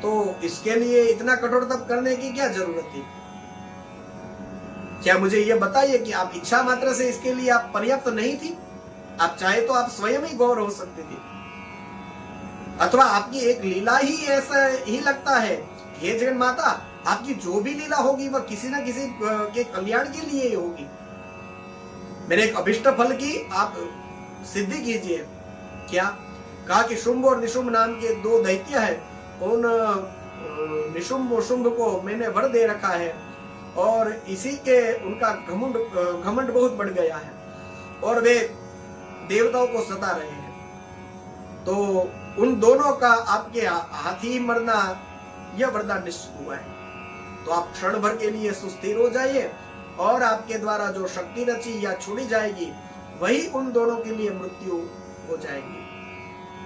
तो इसके लिए इतना कठोर तप करने की क्या जरूरत थी? क्या मुझे यह बताइए कि आप इच्छा मात्र से इसके लिए आप पर्याप्त नहीं थी? आप चाहे तो आप स्वयं ही गौर हो सकती थी, अथवा आपकी एक लीला ही ऐसा ही लगता है कि हे जगन माता, आपकी जो भी लीला होगी वह किसी न किसी के कल्याण के लिए ही होगी। मेरे एक अभिष्ट फल की आप सिद्धि कीजिए। क्या? कहा कि शुंभ और निशुंभ नाम के दो दैत्य है, उन निशुंभ और शुंभ को मैंने वर दे रखा है और इसी के उनका घमंड बहुत बढ़ गया है और वे देवताओं को सता रहे हैं। तो उन दोनों का आपके हाथी मरना यह वरदान निश्चित हुआ है। तो आप क्षण भर के लिए सुस्थिर हो जाइए और आपके द्वारा जो शक्ति रची या छोड़ी जाएगी वही उन दोनों के लिए मृत्यु हो जाएगी।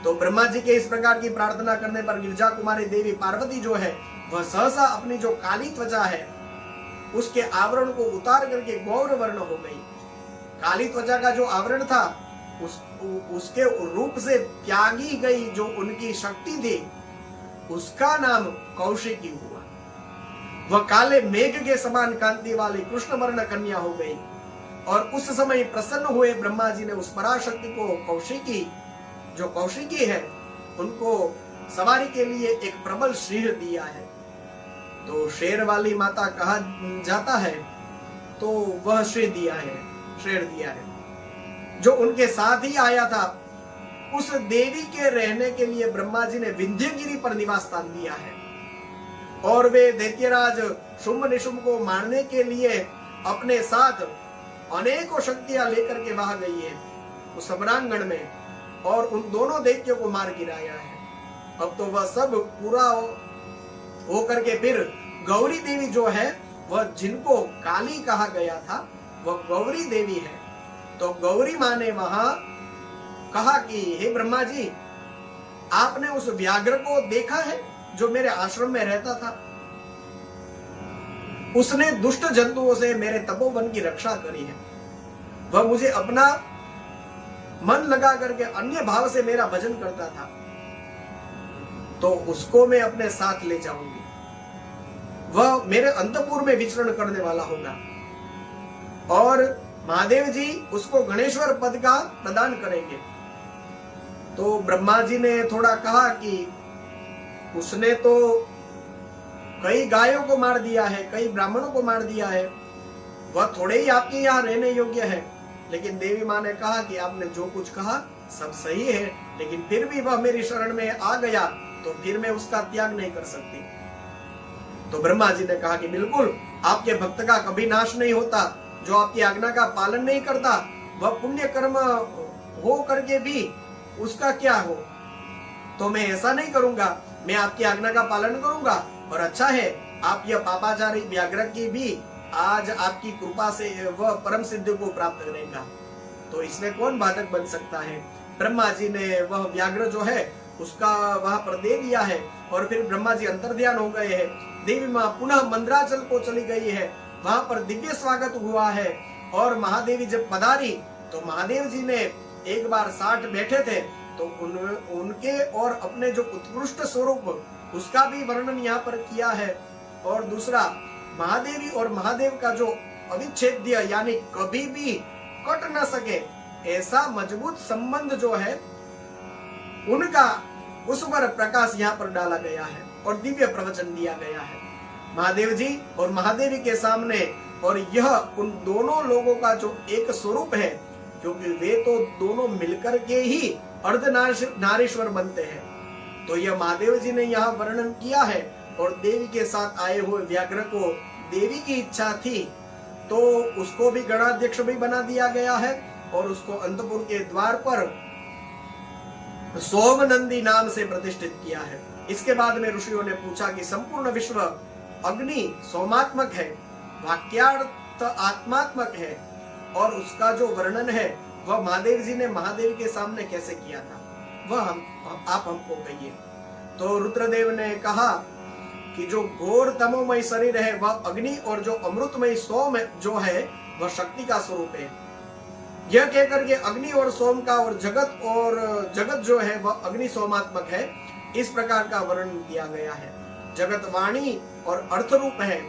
तो ब्रह्मा जी के इस प्रकार की प्रार्थना करने पर गिरजा कुमारी देवी पार्वती जो है वह सहसा अपनी जो काली त्वचा है उसके आवरण को उतार करके गौर वर्ण हो गई। काली त्वचा का जो आवरण था उसके रूप से त्यागी गई जो उनकी शक्ति थी उसका नाम कौशिकी हुआ। वह काले मेघ के समान कांति वाली कृष्ण वर्ण कन्या हो गई और उस समय प्रसन्न हुए ब्रह्मा जी ने उस पराशक्ति को कौशिकी, जो कौशिकी है, उनको सवारी के लिए एक प्रबल सिंह दिया है। तो शेर वाली माता कहा जाता है, तो वह शेर दिया है जो उनके साथ ही आया था। उस देवी के रहने के लिए ब्रह्मा जी ने विंध्यगिरी पर निवास स्थान दिया है और वे दैत्यराज शुंभ निशुंभ को मारने के लिए अपने साथ अनेकों शक्तियां लेकर के वहां गई है उस समरांगण में और उन दोनों दैत्यों को मार गिराया है। अब तो वह सब पूरा हो करके फिर गौरी देवी जो है वह जिनको काली कहा गया था वह गौरी देवी है। तो गौरी माँ ने वहां कहा कि हे ब्रह्मा जी, आपने उस व्याघ्र को देखा है जो मेरे आश्रम में रहता था? उसने दुष्ट जंतुओं से मेरे तपोवन की रक्षा करी है। वह मुझे अपना मन लगा करके अन्य भाव से मेरा भजन करता था, तो उसको मैं अपने साथ ले जाऊंगी। वह मेरे अंतपुर में विचरण करने वाला होगा और महादेव जी उसको गणेश्वर पद का प्रदान करेंगे। तो ब्रह्मा जी ने थोड़ा कहा कि उसने तो कई गायों को मार दिया है, कई ब्राह्मणों को मार दिया है, वह थोड़े ही आपके यहाँ रहने योग्य है। लेकिन देवी माँ ने कहा कि आपने जो कुछ कहा सब सही है, लेकिन फिर भी वह मेरी शरण में आ गया तो फिर मैं उसका त्याग नहीं कर सकती। तो ब्रह्मा जी ने कहा कि बिल्कुल, आपके भक्त का कभी नाश नहीं होता। जो आपकी आज्ञा का पालन नहीं करता वह पुण्य कर्म हो करके भी उसका क्या हो। तो मैं ऐसा नहीं करूंगा, मैं आपकी आज्ञा का पालन करूंगा। और अच्छा है, आप यह पापाचारी व्याघ्र की भी आज आपकी कृपा से वह परम सिद्धि को प्राप्त करेगा। तो इसमें कौन बाधक बन सकता है। ब्रह्मा जी ने वह व्याघ्र जो है उसका वहां पर दे दिया है और फिर ब्रह्मा जी अंतर्ध्यान हो गए हैं। देवी माँ पुनः मंदराचल को चली गई है, वहां पर दिव्य स्वागत हुआ है। और महादेवी जब पधारी तो महादेव जी ने एक बार 60 बैठे थे तो उनके और अपने जो उत्कृष्ट स्वरूप उसका भी वर्णन यहाँ पर किया है। और दूसरा, महादेवी और महादेव का जो अविच्छेद्य यानी कभी भी कट न सके ऐसा मजबूत संबंध जो है उनका, उस पर प्रकाश यहाँ पर डाला गया है और दिव्य प्रवचन दिया गया है महादेव जी और महादेवी के सामने। और यह उन दोनों लोगों का जो एक स्वरूप है, क्योंकि वे तो दोनों मिलकर के ही अर्धनारीश्वर बनते हैं। तो यह महादेव जी ने यहाँ वर्णन किया है। और देवी के साथ आए हुए व्याघ्र को देवी की इच्छा थी तो उसको भी गणाध्यक्ष भी बना दिया गया है और उसको अंतपुर के द्वार पर सोमनंदी नाम से प्रतिष्ठित किया है। इसके बाद में ऋषियों ने पूछा कि संपूर्ण विश्व अग्नि सोमात्मक है, वाक्यार्थ आत्मात्मक है, और उसका जो वर्णन है वह महादेव जी ने महादेव के सामने कैसे किया था, वह आप हमको कहिए। तो रुद्रदेव ने कहा कि जो घोर तमोमय शरीर है वह अग्नि और जो अमृतमय सोम जो है वह शक्ति का स्वरूप है। यह कहकर के अग्नि और सोम का और जगत जो है वह अग्नि सोमात्मक है, इस प्रकार का वर्णन किया गया है। जगत वाणी और अर्थ रूप है,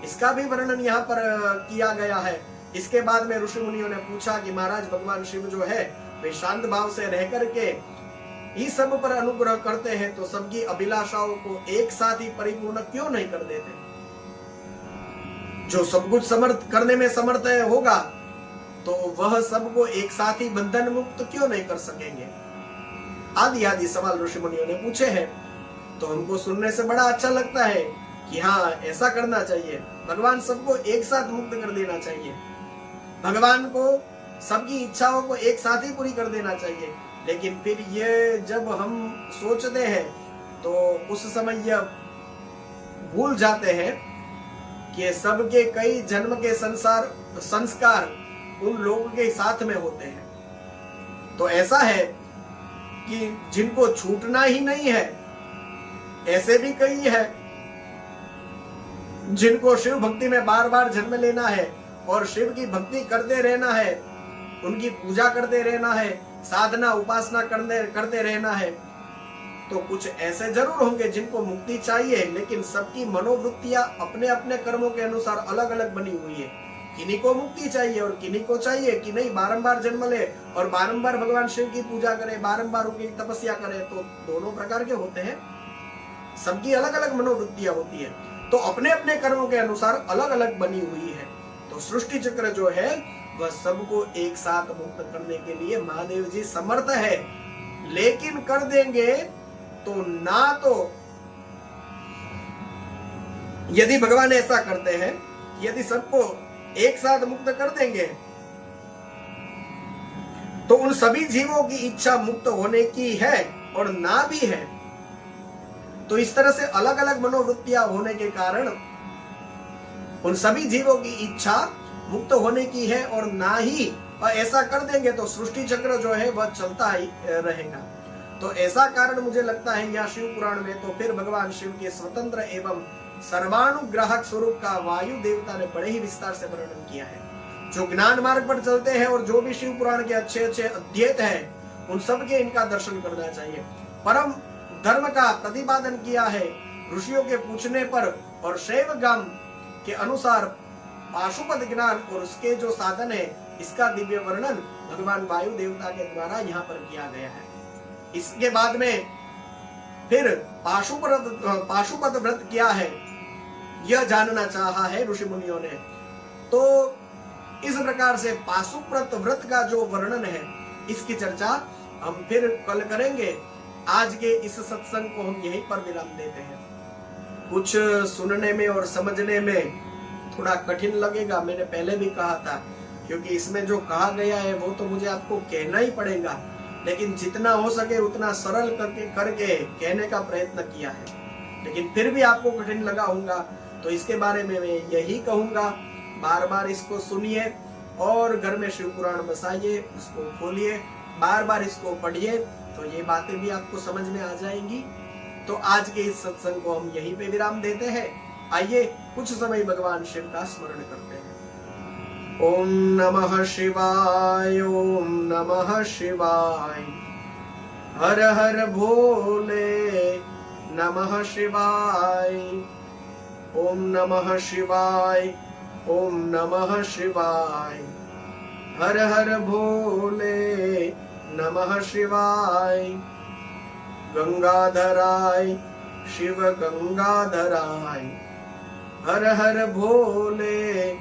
इसका भी वर्णन यहाँ पर किया गया है। इसके बाद में ऋषि मुनियों ने पूछा कि महाराज भगवान शिव जो है वे शांत भाव से रह करके ही सब पर अनुग्रह करते हैं, तो सबकी अभिलाषाओं को एक साथ ही परिपूर्ण क्यों नहीं कर देते। जो सब कुछ समर्थ करने में समर्थ होगा तो वह सबको एक साथ ही बंधन मुक्त क्यों नहीं कर सकेंगे। आदि आदि सवाल ऋषि मुनियों ने पूछे हैं। तो हमको सुनने से बड़ा अच्छा लगता है कि हाँ, ऐसा करना चाहिए। भगवान सबको एक साथ मुक्त कर देना चाहिए, भगवान को सबकी इच्छाओं को एक साथ ही पूरी कर देना चाहिए। लेकिन फिर ये जब हम सोचते हैं तो उस समय यह भूल जाते हैं कि सबके कई जन्म के संस्कार उन लोगों के साथ में होते हैं। तो ऐसा है कि जिनको छूटना ही नहीं है, ऐसे भी कई है जिनको शिव भक्ति में बार बार जन्म लेना है और शिव की भक्ति करते रहना है, उनकी पूजा करते रहना है, साधना उपासना करते रहना है। तो कुछ ऐसे जरूर होंगे जिनको मुक्ति चाहिए, लेकिन सबकी मनोवृत्तियां अपने अपने कर्मों के अनुसार अलग अलग बनी हुई है। किन्हीं को मुक्ति चाहिए और किन्हीं को चाहिए कि नहीं बारंबार जन्म ले और बारंबार भगवान शिव की पूजा करे, बारंबार उनकी तपस्या करे। तो दोनों प्रकार के होते हैं, सबकी अलग अलग मनोवृत्तियां होती है, तो अपने अपने कर्मों के अनुसार अलग अलग बनी हुई है। तो सृष्टि चक्र जो है वह सबको एक साथ मुक्त करने के लिए महादेव जी समर्थ है। लेकिन कर देंगे तो ना, तो यदि भगवान ऐसा करते हैं, यदि सबको एक साथ मुक्त कर देंगे तो उन सभी जीवों की इच्छा मुक्त होने की है और ना भी है। तो इस तरह से अलग अलग मनोवृत्तियां होने के कारण उन सभी जीवों की इच्छा मुक्त होने की है और ना ही ऐसा कर देंगे तो सृष्टि चक्र जो है वह चलता ही रहेगा। तो ऐसा कारण मुझे लगता है यहाँ शिव पुराण में तो फिर भगवान शिव के स्वतंत्र एवं सर्वानुग्राहक स्वरूप का वायु देवता ने बड़े ही विस्तार से वर्णन किया है। जो ज्ञान मार्ग पर चलते हैं और जो भी शिव पुराण के अच्छे अच्छे अध्येत हैं उन सब के इनका दर्शन करना चाहिए। परम धर्म का प्रतिपादन किया है ऋषियों के पूछने पर और शैवगाम के अनुसार पाशुपत ज्ञान और उसके जो साधन है इसका दिव्य वर्णन भगवान वायु देवता के द्वारा यहाँ पर किया गया है। इसके बाद में फिर पाशुपत व्रत क्या है यह जानना चाहा है ऋषि मुनियों ने। तो इस प्रकार से पाशुपत व्रत का जो वर्णन है इसकी चर्चा हम फिर कल करेंगे। आज के इस सत्संग को हम यहीं पर विराम देते हैं। कुछ सुनने में और समझने में थोड़ा कठिन लगेगा, मैंने पहले भी कहा था, क्योंकि इसमें जो कहा गया है वो तो मुझे आपको कहना ही पड़ेगा, लेकिन जितना हो सके उतना सरल करके कहने का प्रयत्न किया है। लेकिन फिर भी आपको कठिन लगा होगा तो इसके बारे में मैं यही कहूंगा, बार बार इसको सुनिए और घर में शिव पुराण बसाइए, उसको खोलिए, बार बार इसको पढ़िए, तो ये बातें भी आपको समझ में आ जाएंगी। तो आज के इस सत्संग को हम यहीं पे विराम देते हैं। आइए कुछ समय भगवान शिव का स्मरण करते हैं। ओम नमः शिवाय, ओम नमः शिवाय, हर हर भोले नमः शिवाय, ओम नमः शिवाय, ओम नमः शिवाय, हर हर भोले नमः शिवाय, गंगाधराय शिव गंगाधराय, हर हर भोले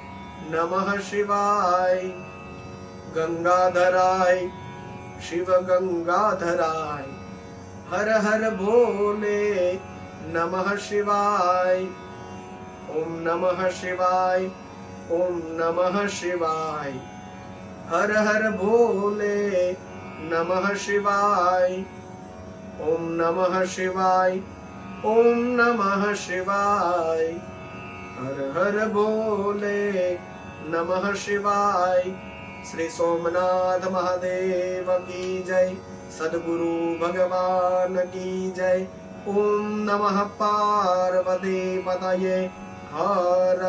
नमः शिवाय, गंगाधराय शिव गंगाधराय, हर हर भोले नमः शिवाय, ओम नमः शिवाय, ओम नमः शिवाय, हर हर भोले नमः शिवाय, ओम नमः शिवाय, ओम नमः शिवाय, हर हर भोले नमः शिवाय। श्री सोमनाथ महादेव की जय, सद्गुरु भगवान की जय। ओम नमः पार्वती पतये, हर